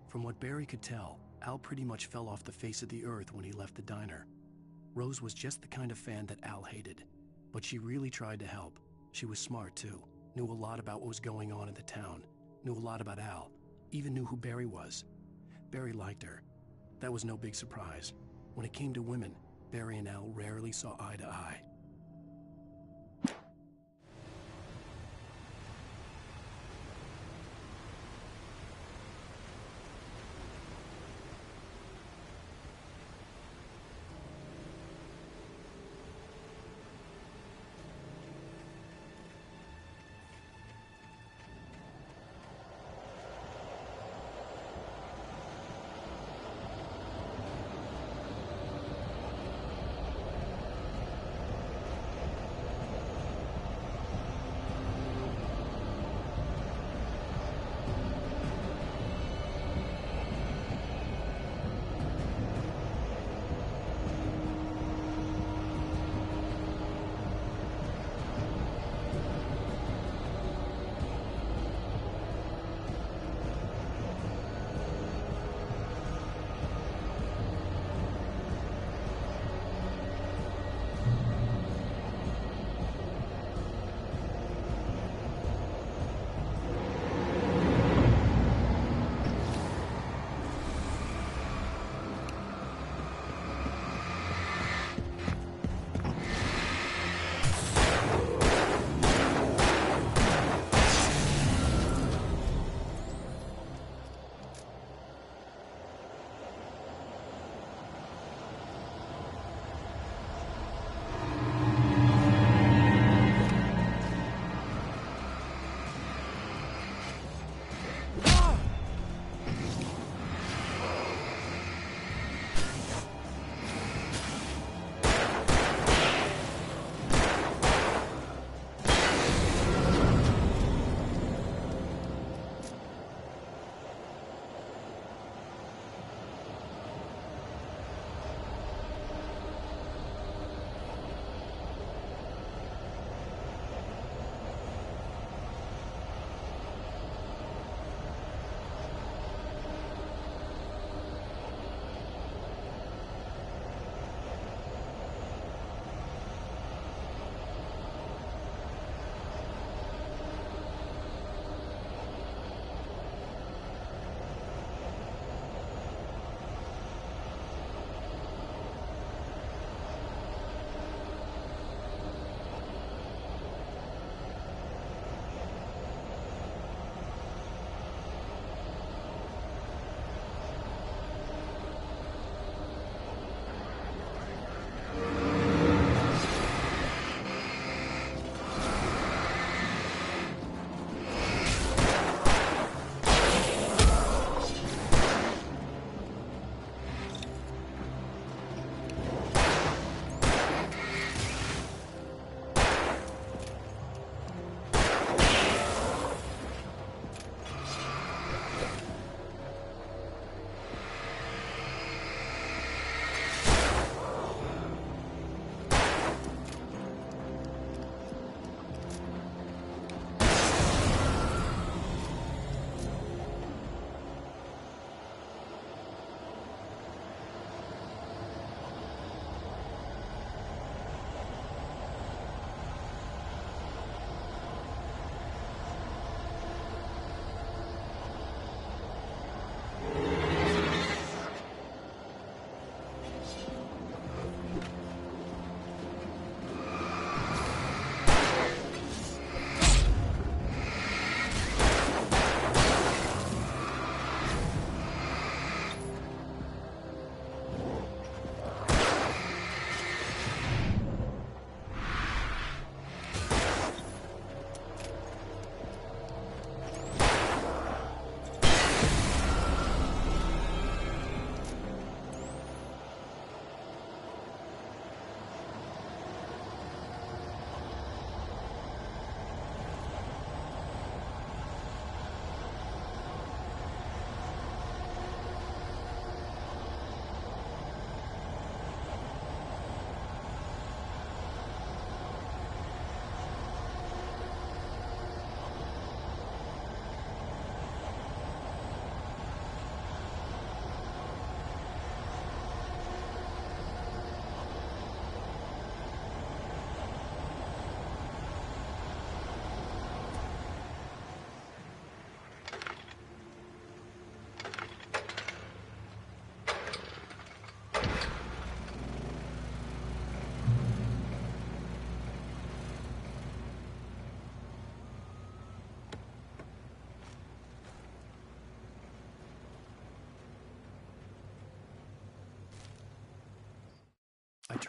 From what Barry could tell, Al pretty much fell off the face of the earth when he left the diner. Rose was just the kind of fan that Al hated, but she really tried to help. She was smart, too, knew a lot about what was going on in the town, knew a lot about Al, even knew who Barry was. Barry liked her. That was no big surprise. When it came to women, Barry and Al rarely saw eye to eye.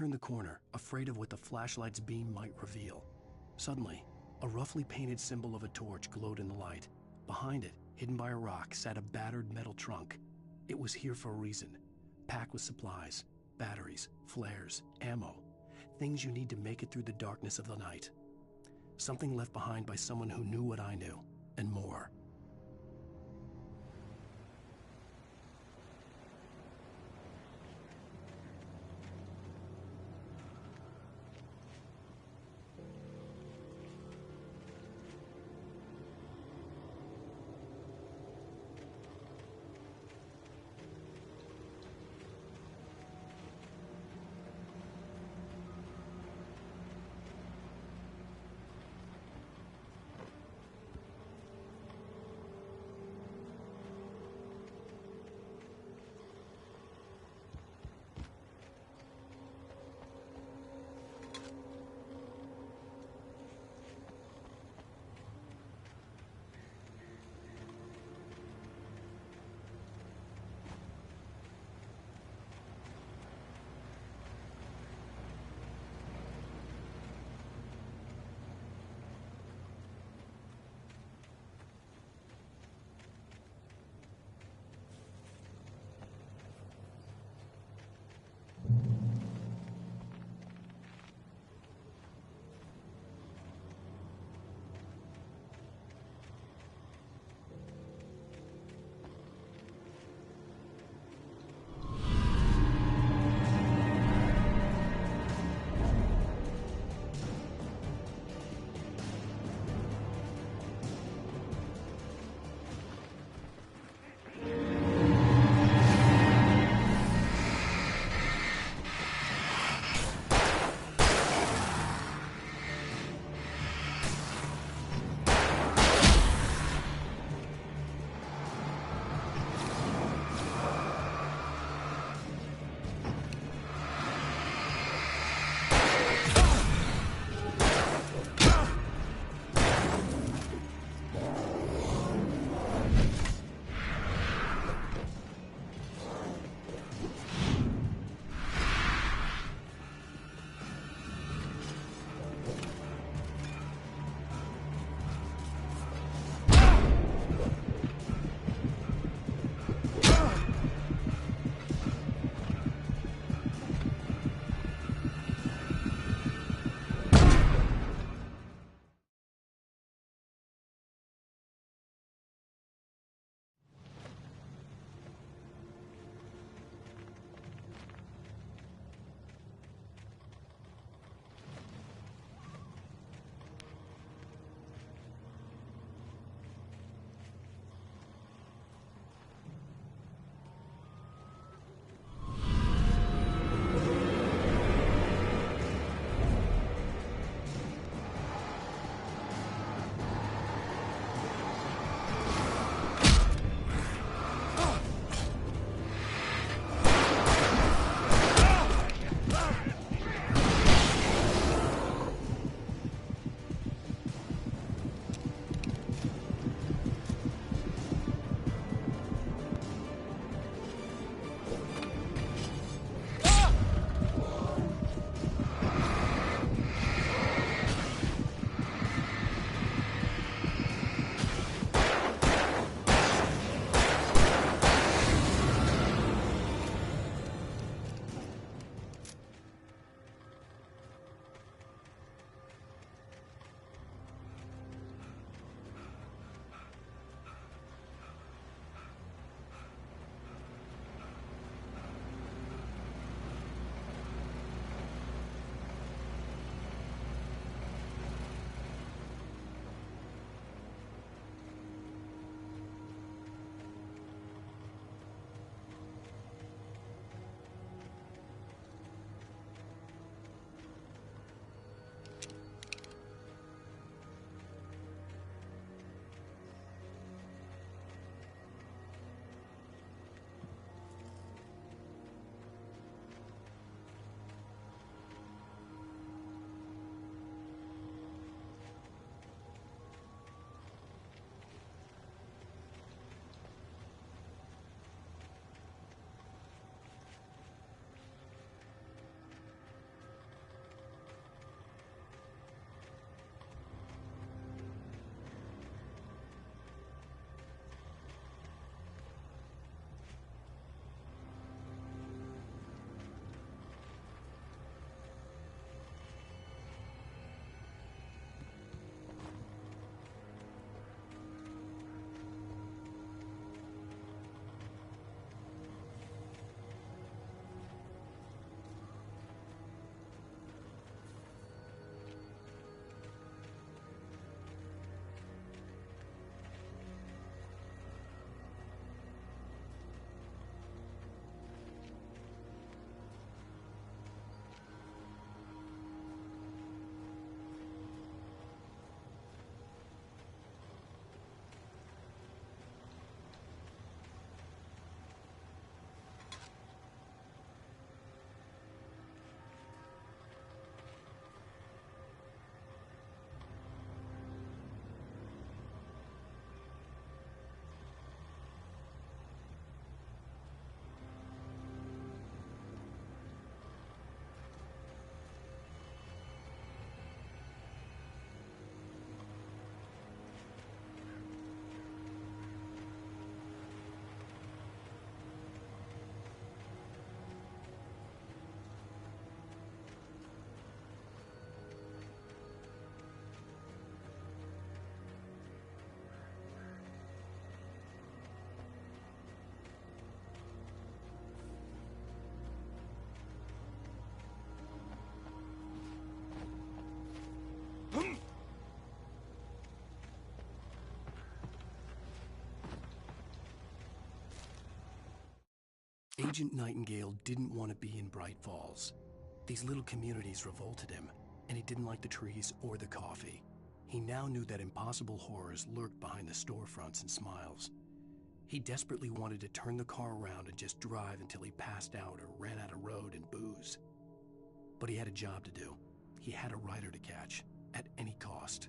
turned the corner, afraid of what the flashlight's beam might reveal. Suddenly, a roughly painted symbol of a torch glowed in the light. Behind it, hidden by a rock, sat a battered metal trunk. It was here for a reason, packed with supplies, batteries, flares, ammo, things you need to make it through the darkness of the night. Something left behind by someone who knew what I knew, and more. Agent Nightingale didn't want to be in Bright Falls. These little communities revolted him, and he didn't like the trees or the coffee. He now knew that impossible horrors lurked behind the storefronts and smiles. He desperately wanted to turn the car around and just drive until he passed out or ran out of road and booze. But he had a job to do. He had a rider to catch, at any cost.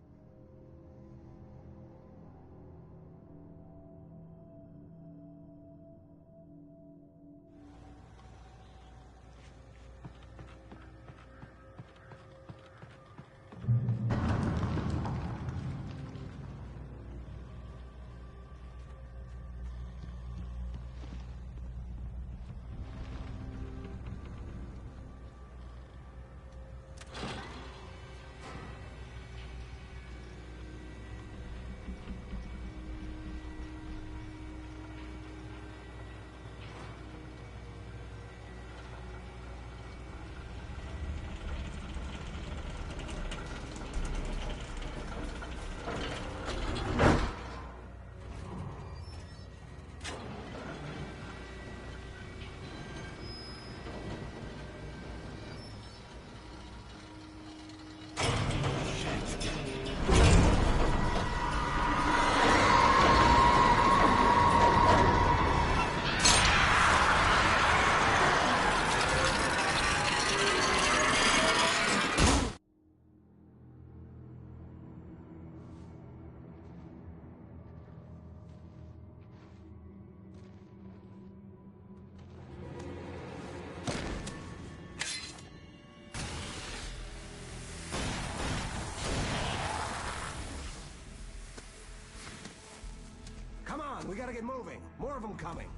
We gotta get moving. More of them coming.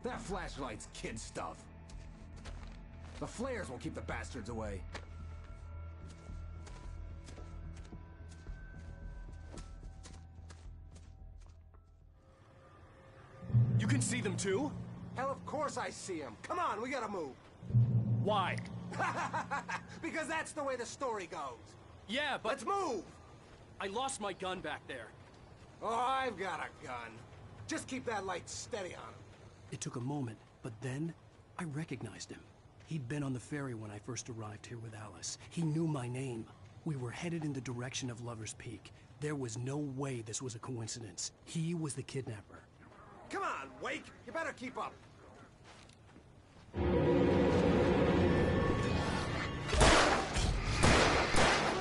That flashlight's kid stuff. The flares will keep the bastards away. You can see them too? Hell, of course I see them. Come on, we gotta move. Why? Because that's the way the story goes. Yeah, but... Let's move! I lost my gun back there. Oh, I've got a gun. Just keep that light steady on him. It took a moment, but then I recognized him. He'd been on the ferry when I first arrived here with Alice. He knew my name. We were headed in the direction of Lover's Peak. There was no way this was a coincidence. He was the kidnapper. Come on, Wake! You better keep up. What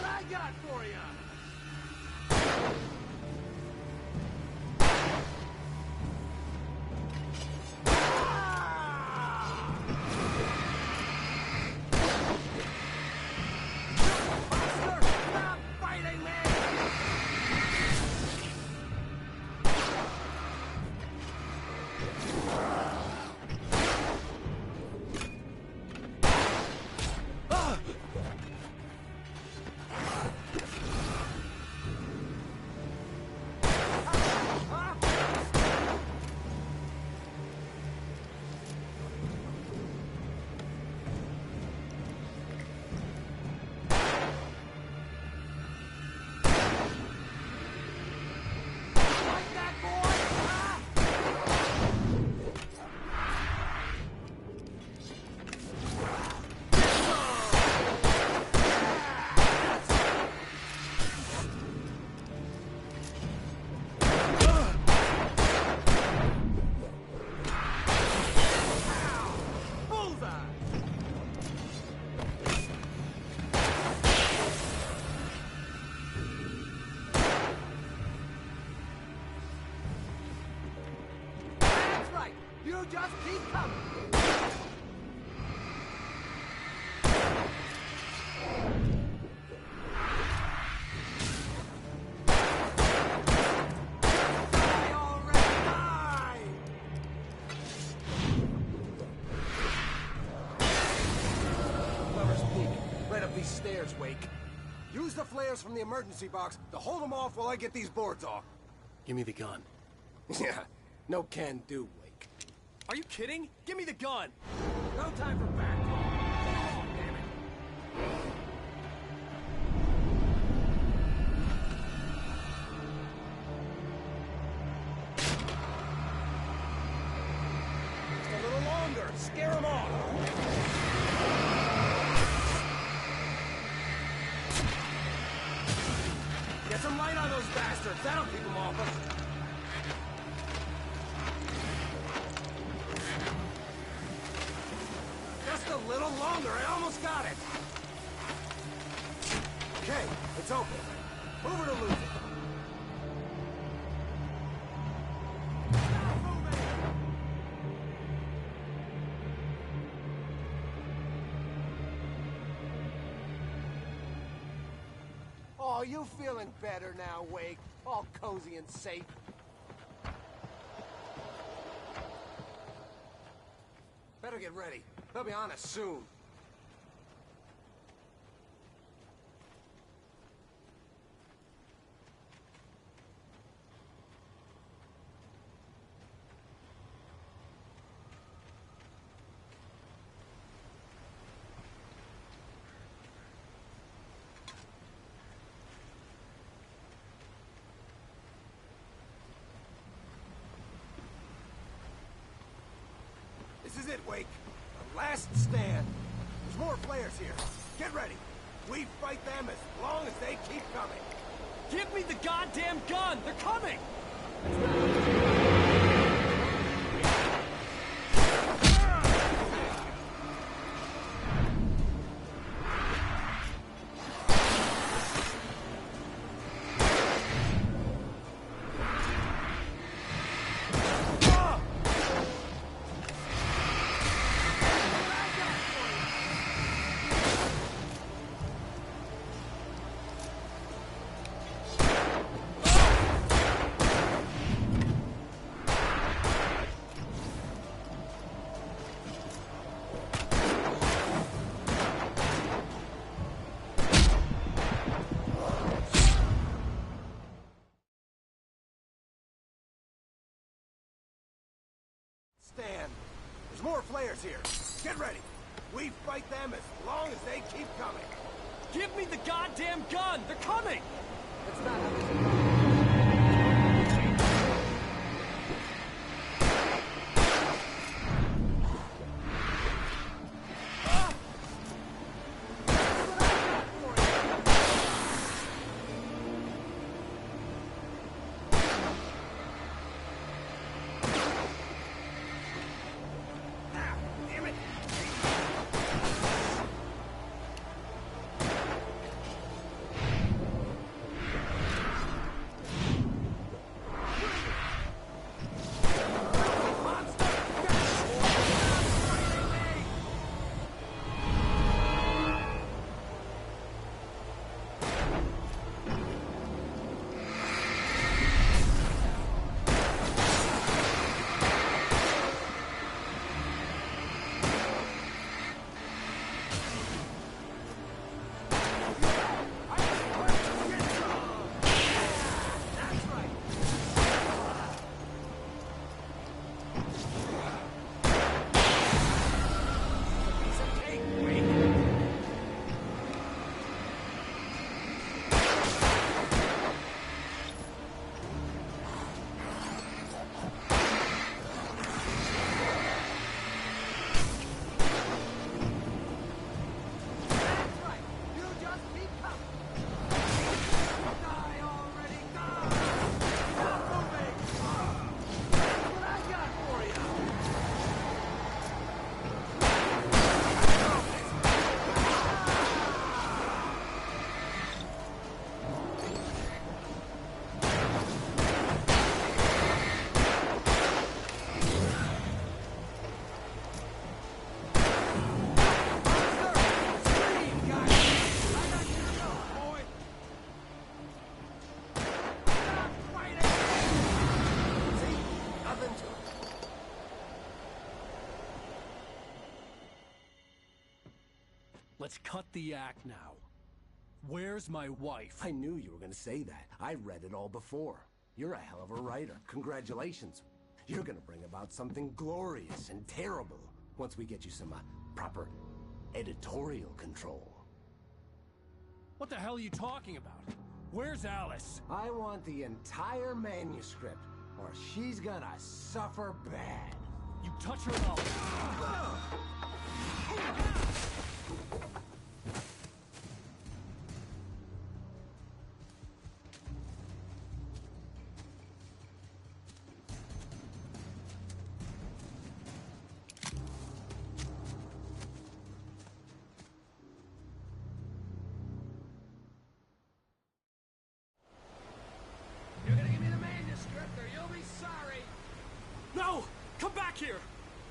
I got for you? You just keep coming. Lover's Peak, right up these stairs, Wake. Use the flares from the emergency box to hold them off while I get these boards off. Give me the gun. Yeah, no can do, Wake. Are you kidding? Give me the gun! No time for back talk. Oh, damn it. bastards! That'll keep them off us! Just a little longer, I almost got it! Okay, it's open. Move it or lose it. Oh, you feeling better now, Wake? All cozy and safe. Better get ready. They'll be on us soon. This is it, Wake. The last stand. There's more players here. Get ready. We fight them as long as they keep coming. Give me the goddamn gun! They're coming! Stand. There's more players here. Get ready. We fight them as long as they keep coming. Give me the goddamn gun! They're coming! It's not how this is. Let's cut the act now. Where's my wife? I knew you were gonna say that. I read it all before. You're a hell of a writer. Congratulations. You're gonna bring about something glorious and terrible once we get you some proper editorial control. What the hell are you talking about? Where's Alice? I want the entire manuscript, or she's gonna suffer bad. You touch her and I'll... here!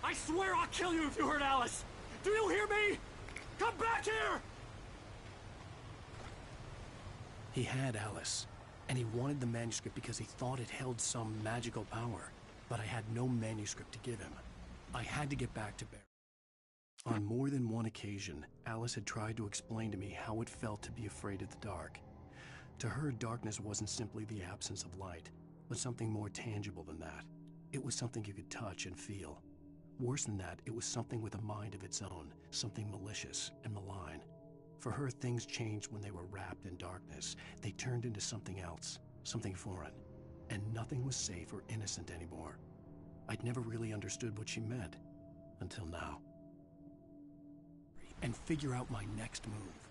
I swear I'll kill you if you hurt Alice! Do you hear me? Come back here! He had Alice, and he wanted the manuscript because he thought it held some magical power. But I had no manuscript to give him. I had to get back to Barry. On more than one occasion, Alice had tried to explain to me how it felt to be afraid of the dark. To her, darkness wasn't simply the absence of light, but something more tangible than that. It was something you could touch and feel. Worse than that, it was something with a mind of its own, something malicious and malign. For her, things changed when they were wrapped in darkness. They turned into something else, something foreign, and nothing was safe or innocent anymore. I'd never really understood what she meant, until now. And figure out my next move.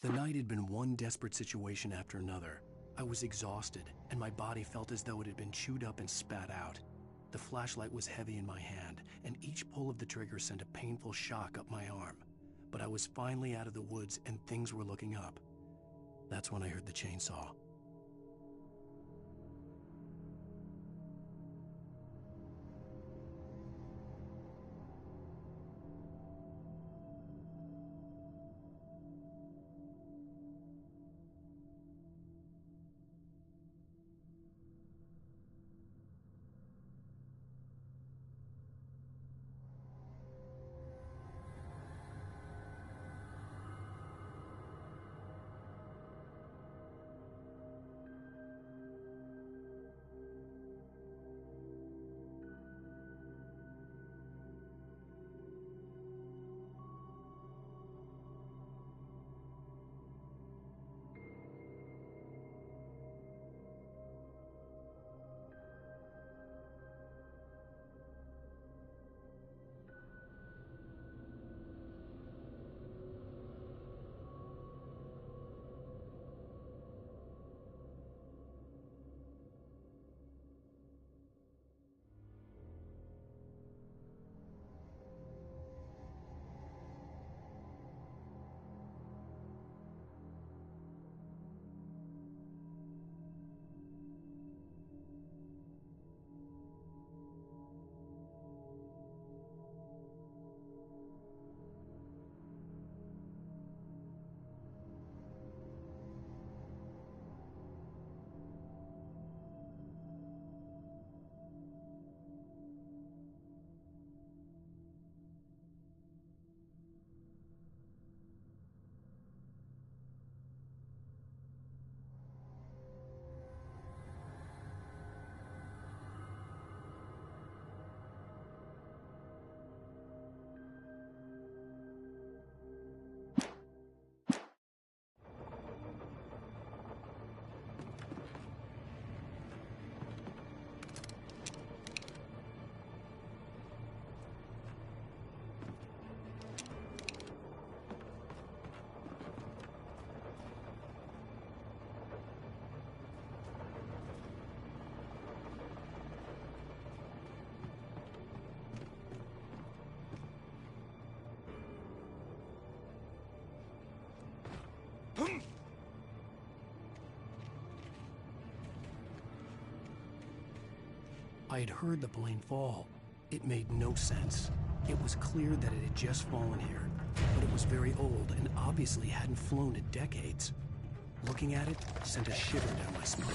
The night had been one desperate situation after another. I was exhausted, and my body felt as though it had been chewed up and spat out. The flashlight was heavy in my hand, and each pull of the trigger sent a painful shock up my arm. But I was finally out of the woods, and things were looking up. That's when I heard the chainsaw. I had heard the plane fall. It made no sense. It was clear that it had just fallen here, but it was very old and obviously hadn't flown in decades. Looking at it sent a shiver down my spine.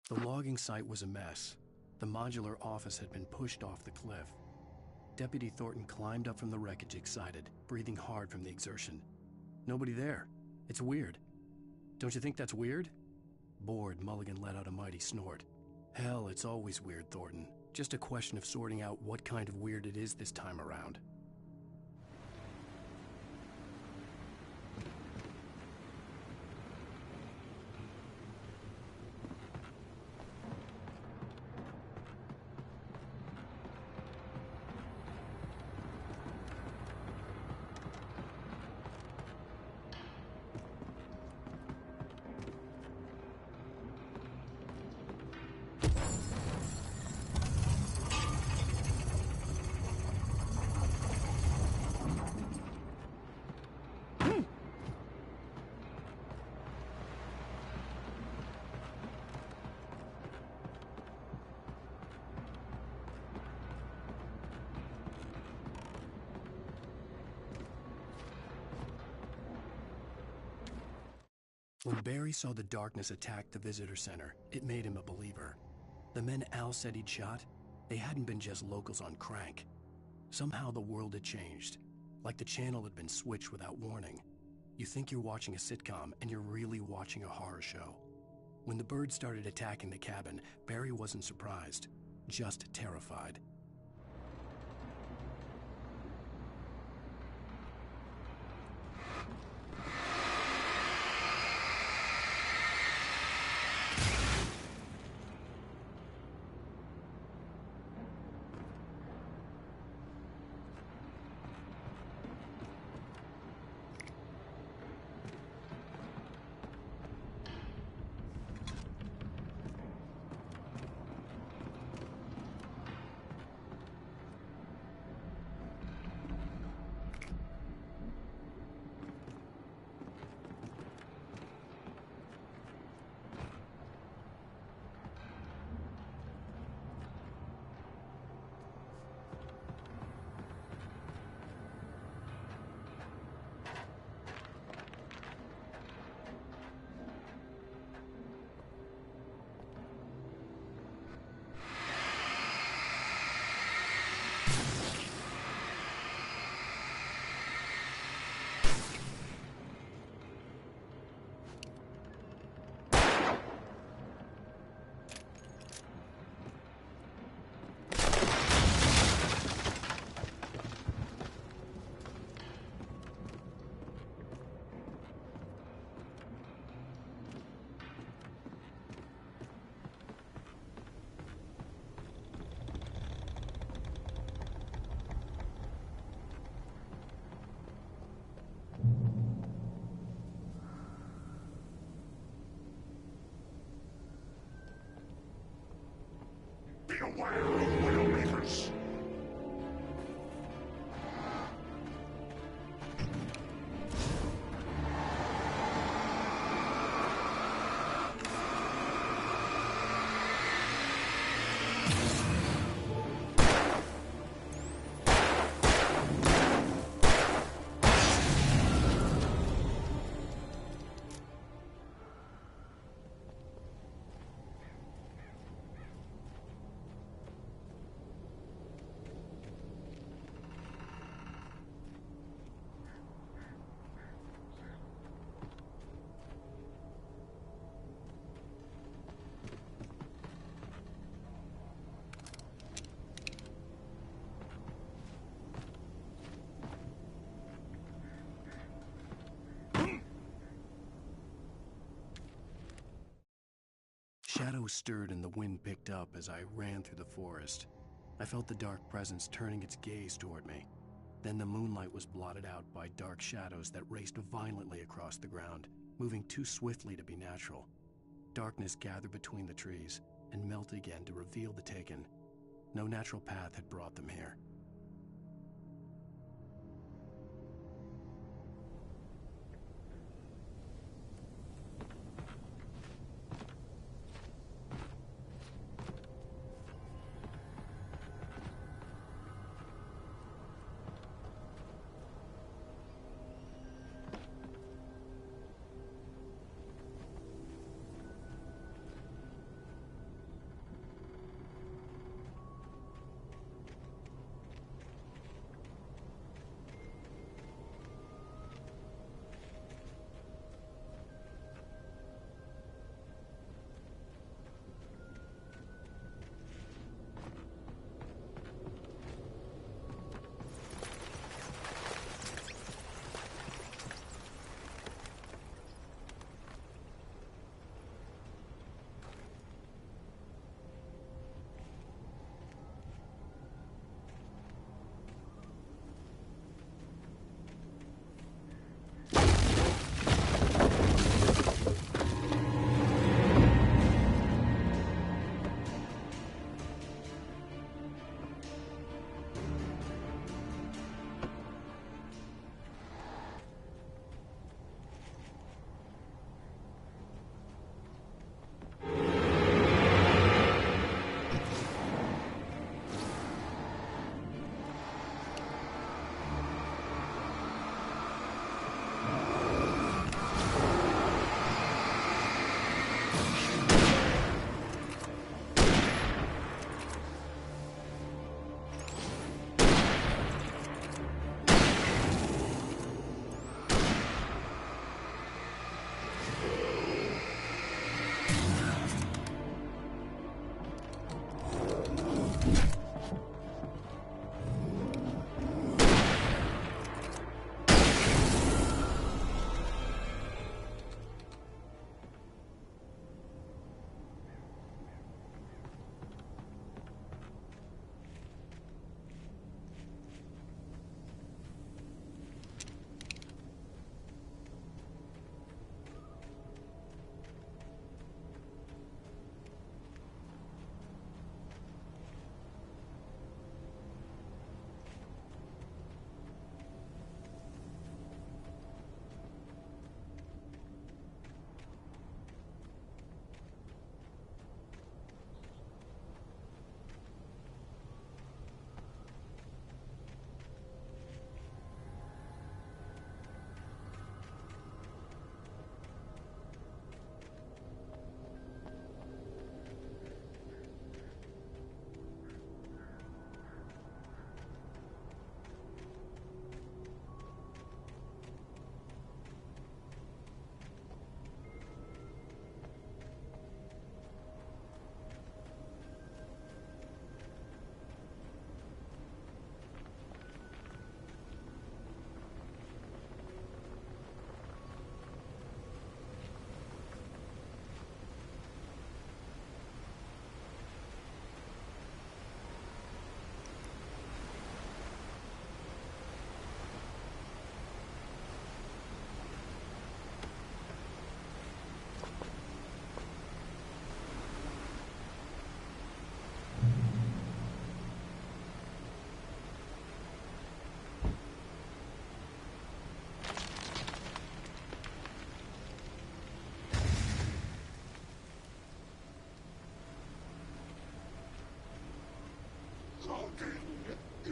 The logging site was a mess. The modular office had been pushed off the cliff. Deputy Thornton climbed up from the wreckage excited, breathing hard from the exertion. Nobody there. It's weird. Don't you think that's weird? Bored, Mulligan let out a mighty snort. Hell, it's always weird, Thornton. Just a question of sorting out what kind of weird it is this time around. When Barry saw the darkness attack the visitor center, it made him a believer. The men Al said he'd shot, they hadn't been just locals on crank. Somehow the world had changed, like the channel had been switched without warning. You think you're watching a sitcom, and you're really watching a horror show. When the birds started attacking the cabin, Barry wasn't surprised, just terrified. Beware of Widowmakers! Shadows stirred and the wind picked up as I ran through the forest. I felt the dark presence turning its gaze toward me. Then the moonlight was blotted out by dark shadows that raced violently across the ground, moving too swiftly to be natural. Darkness gathered between the trees and melted again to reveal the Taken. No natural path had brought them here.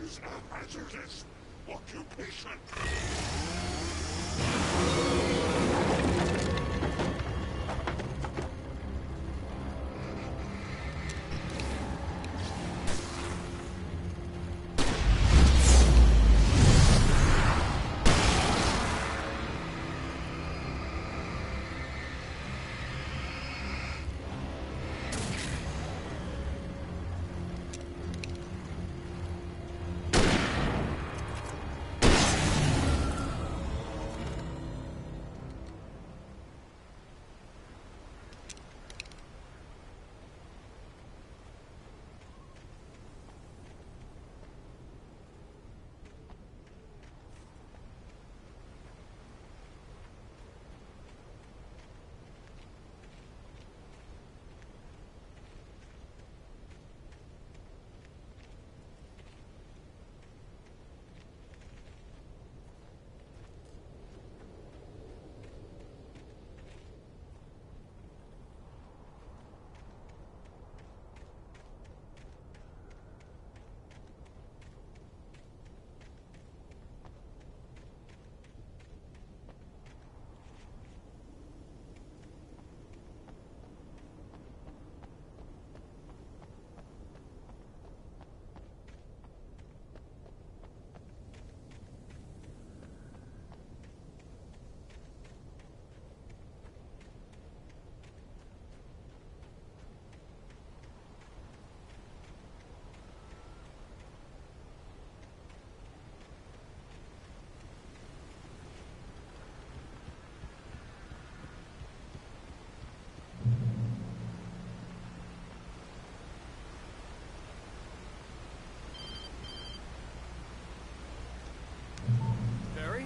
is a hazardous occupation. Barry?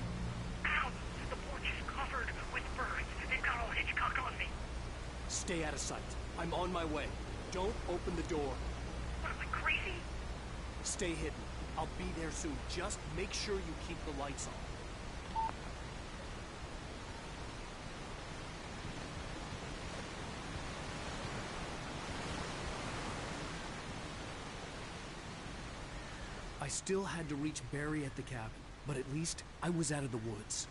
Ow! The porch is covered with birds. They've got all Hitchcock on me. Stay out of sight. I'm on my way. Don't open the door. What, am I crazy? Stay hidden. I'll be there soon. Just make sure you keep the lights on. I still had to reach Barry at the cabin, but at least I was out of the woods.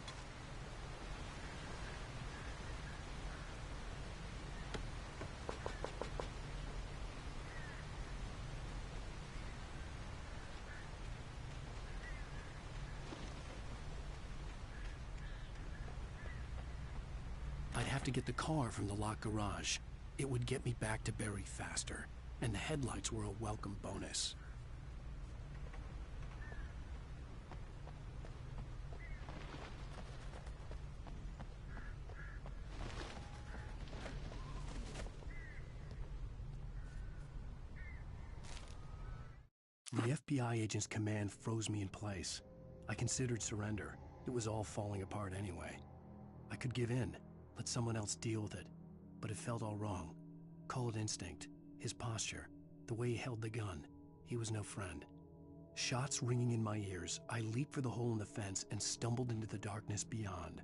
I'd have to get the car from the locked garage. It would get me back to Barry faster, and the headlights were a welcome bonus. The FBI agent's command froze me in place. I considered surrender. It was all falling apart anyway. I could give in, let someone else deal with it, but it felt all wrong. Call it instinct, his posture, the way he held the gun. He was no friend. Shots ringing in my ears, I leaped for the hole in the fence and stumbled into the darkness beyond.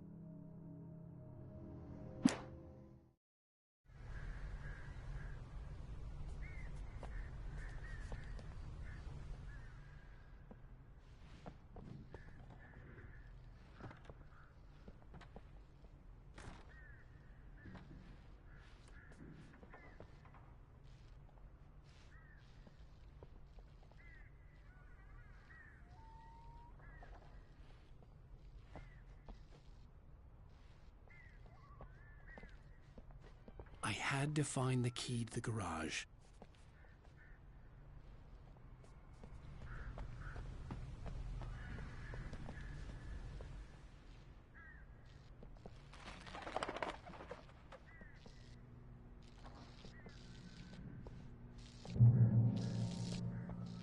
I had to find the key to the garage.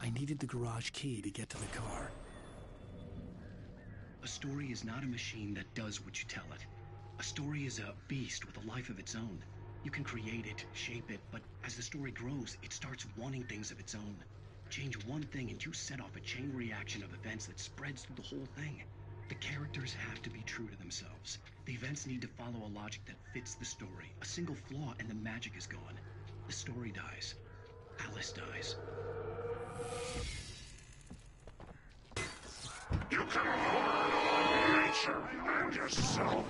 I needed the garage key to get to the car. A story is not a machine that does what you tell it. A story is a beast with a life of its own. You can create it, shape it, but as the story grows, it starts wanting things of its own. Change one thing and you set off a chain reaction of events that spreads through the whole thing. The characters have to be true to themselves. The events need to follow a logic that fits the story. A single flaw and the magic is gone. The story dies. Alice dies. You can harm nature and yourself.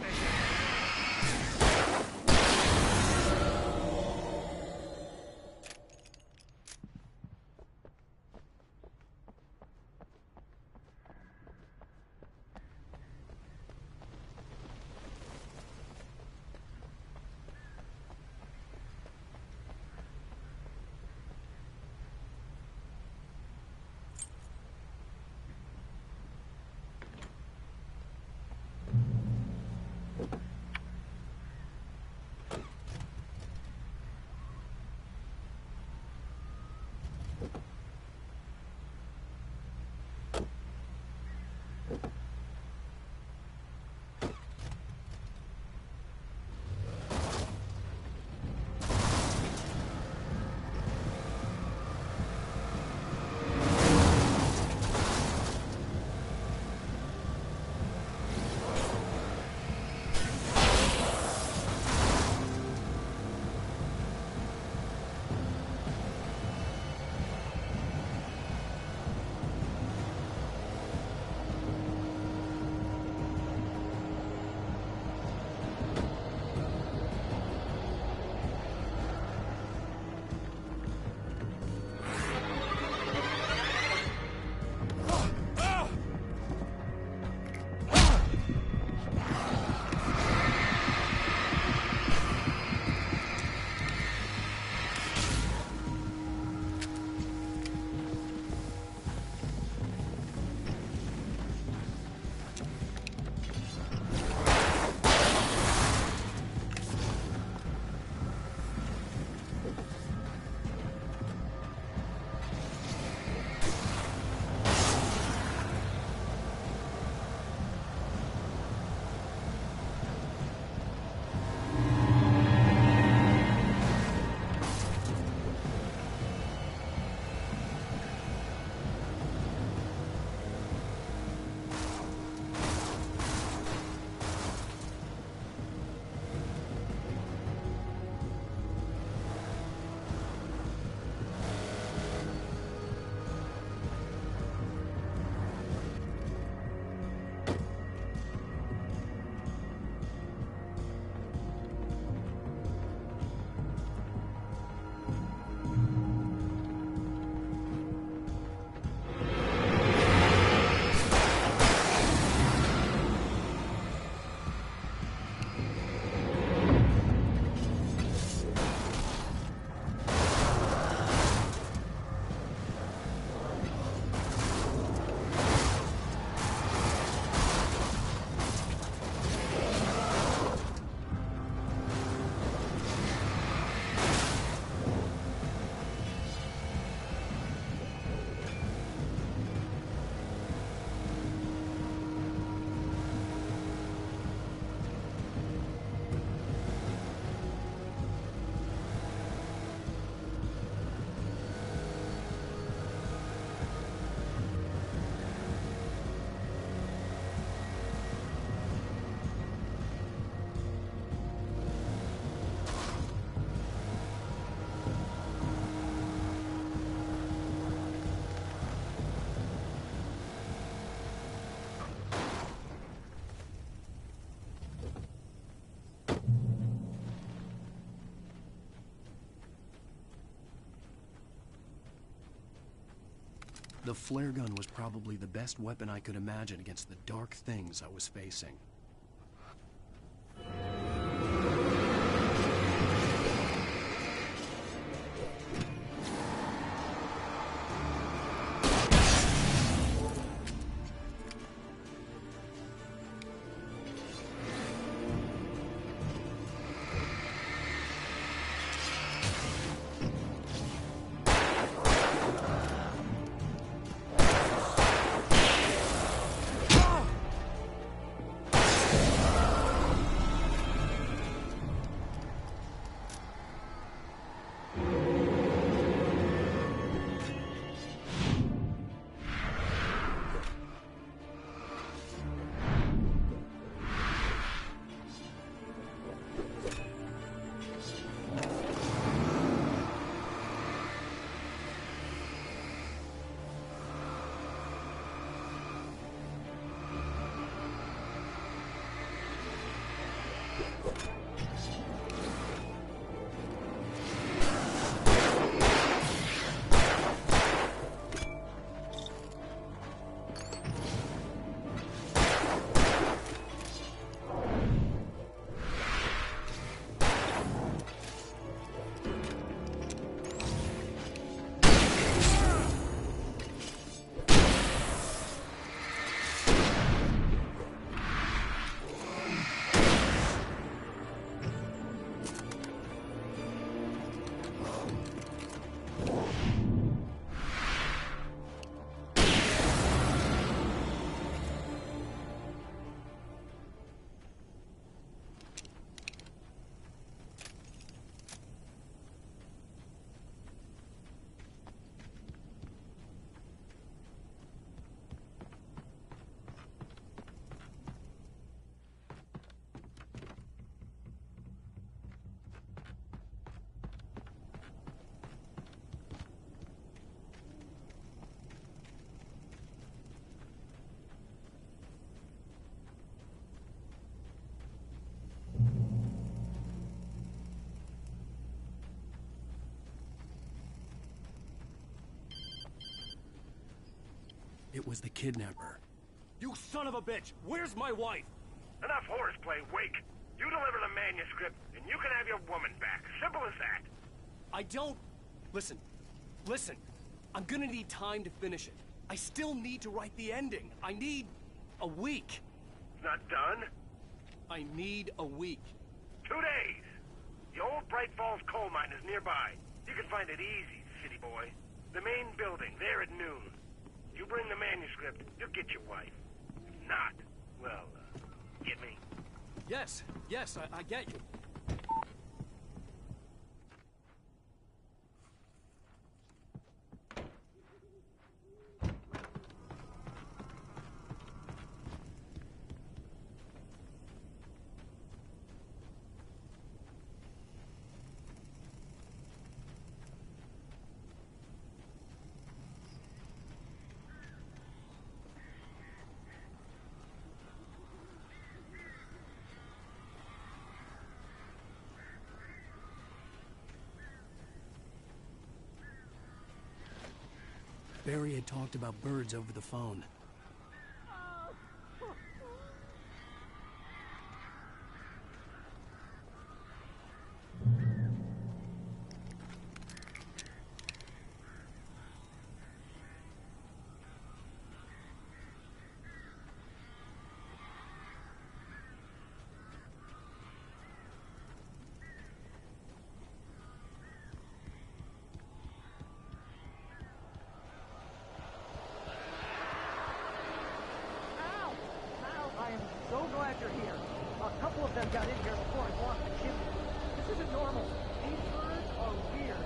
The flare gun was probably the best weapon I could imagine against the dark things I was facing. it was the kidnapper. You son of a bitch! Where's my wife? Enough horseplay, Wake. You deliver the manuscript, and you can have your woman back. Simple as that. I don't... Listen. I'm gonna need time to finish it. I still need to write the ending. I need a week. It's not done? I need a week. 2 days. The old Bright Falls coal mine is nearby. You can find it easy, city boy. The main building, there at noon. You bring the manuscript, you'll get your wife. If not, well, get me? Yes, I get you. Barry had talked about birds over the phone. So glad you're here. A couple of them got in here before I blocked the chimney. This isn't normal. These birds are weird.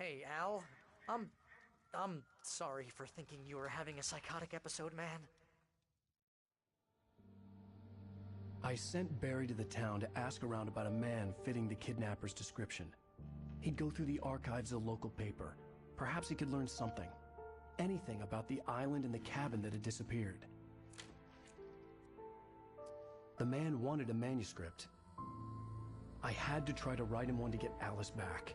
Hey, Al. I'm sorry for thinking you were having a psychotic episode, man. I sent Barry to the town to ask around about a man fitting the kidnapper's description. He'd go through the archives of the local paper. Perhaps he could learn something. Anything about the island and the cabin that had disappeared. The man wanted a manuscript. I had to try to write him one to get Alice back.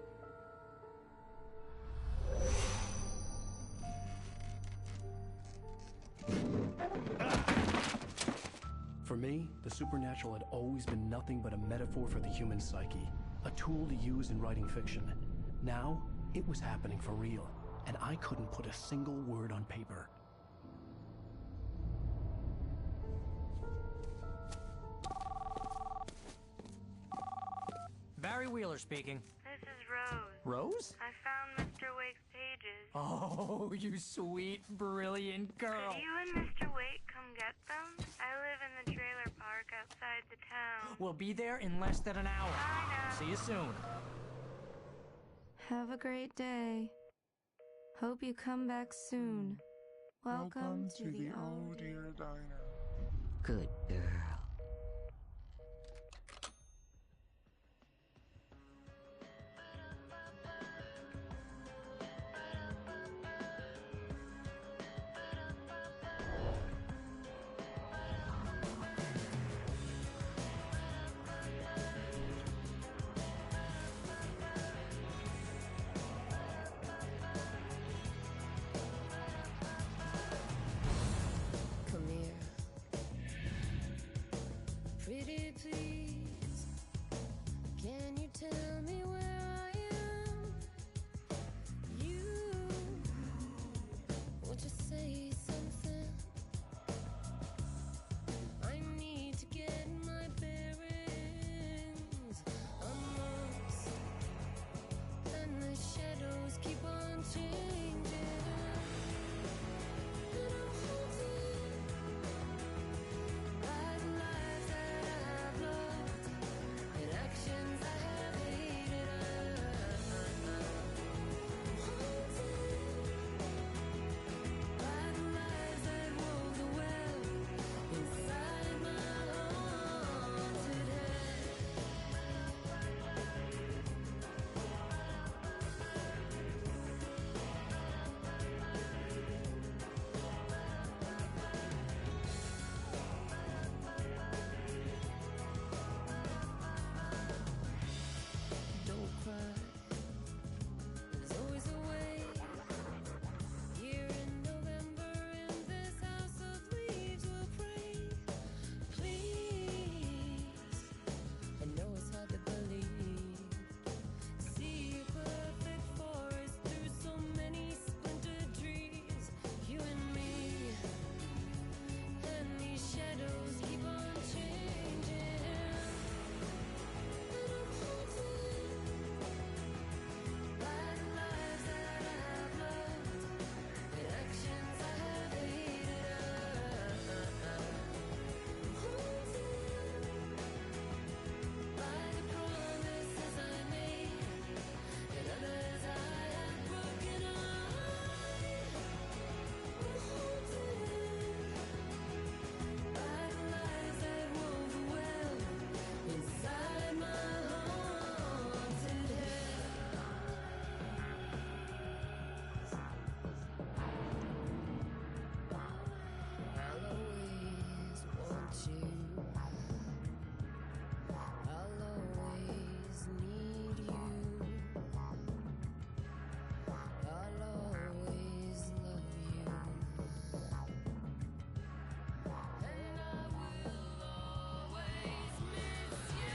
For me, the supernatural had always been nothing but a metaphor for the human psyche, a tool to use in writing fiction. Now, it was happening for real, and I couldn't put a single word on paper. Barry Wheeler speaking. This is Rose. Rose? I found Mr. Wake's pages. Oh, you sweet, brilliant girl. Could you and Mr. Wake come get them? I live in the trailer park outside the town. We'll be there in less than an hour. I know. See you soon. Have a great day. Hope you come back soon. Welcome to the Old Dear Diner. Good girl. Come here. Pretty please, can you tell me where I am? You, won't you say something? I need to get my bearings amongst, and the shadows keep on changing. And I'm haunted by the lives that I've loved and actions I have hated. I'm haunted by the lies that wove the web inside my haunted head. Don't cry. There's always a way. Here in November, in this house of leaves, we'll pray. Please, I know it's hard to believe. See a perfect forest through so many splintered trees. You and me, and these shadows keep on changing. And I'm haunted by the lives that I've loved and actions I have hated. I'm haunted by the promises I made and others I have broken. I'm haunted by the lies that wove the web inside my haunted head. I'll always want you. I'll always need you. I'll always love you. And I will always miss you.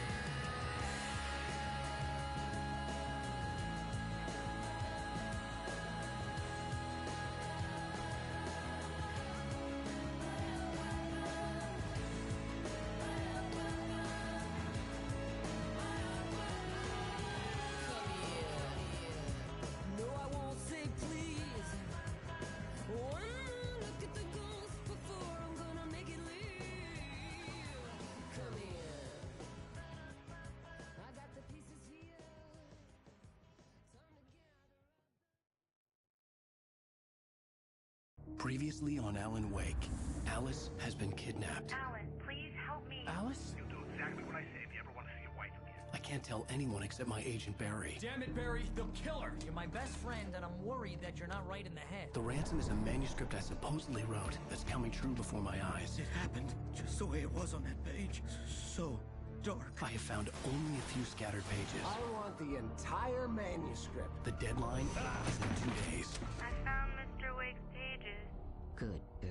No, I won't say please. One more look at the ghost before I'm gonna make it leave. Come here. I got the pieces here. Previously on Alan Wake, Alice has been kidnapped. Alan, please help me. Alice? You'll do exactly what I say if you ever want to see your wife again. I can't tell anyone except my agent Barry. Damn it, Barry, they'll kill her. You're my best friend, and I'm worried that you're not right in the head. The ransom is a manuscript I supposedly wrote that's coming true before my eyes. It happened just the way it was on that page. so dark. I have found only a few scattered pages. I want the entire manuscript. The deadline is in 2 days. I found Mr. Wake's pages. Good, good.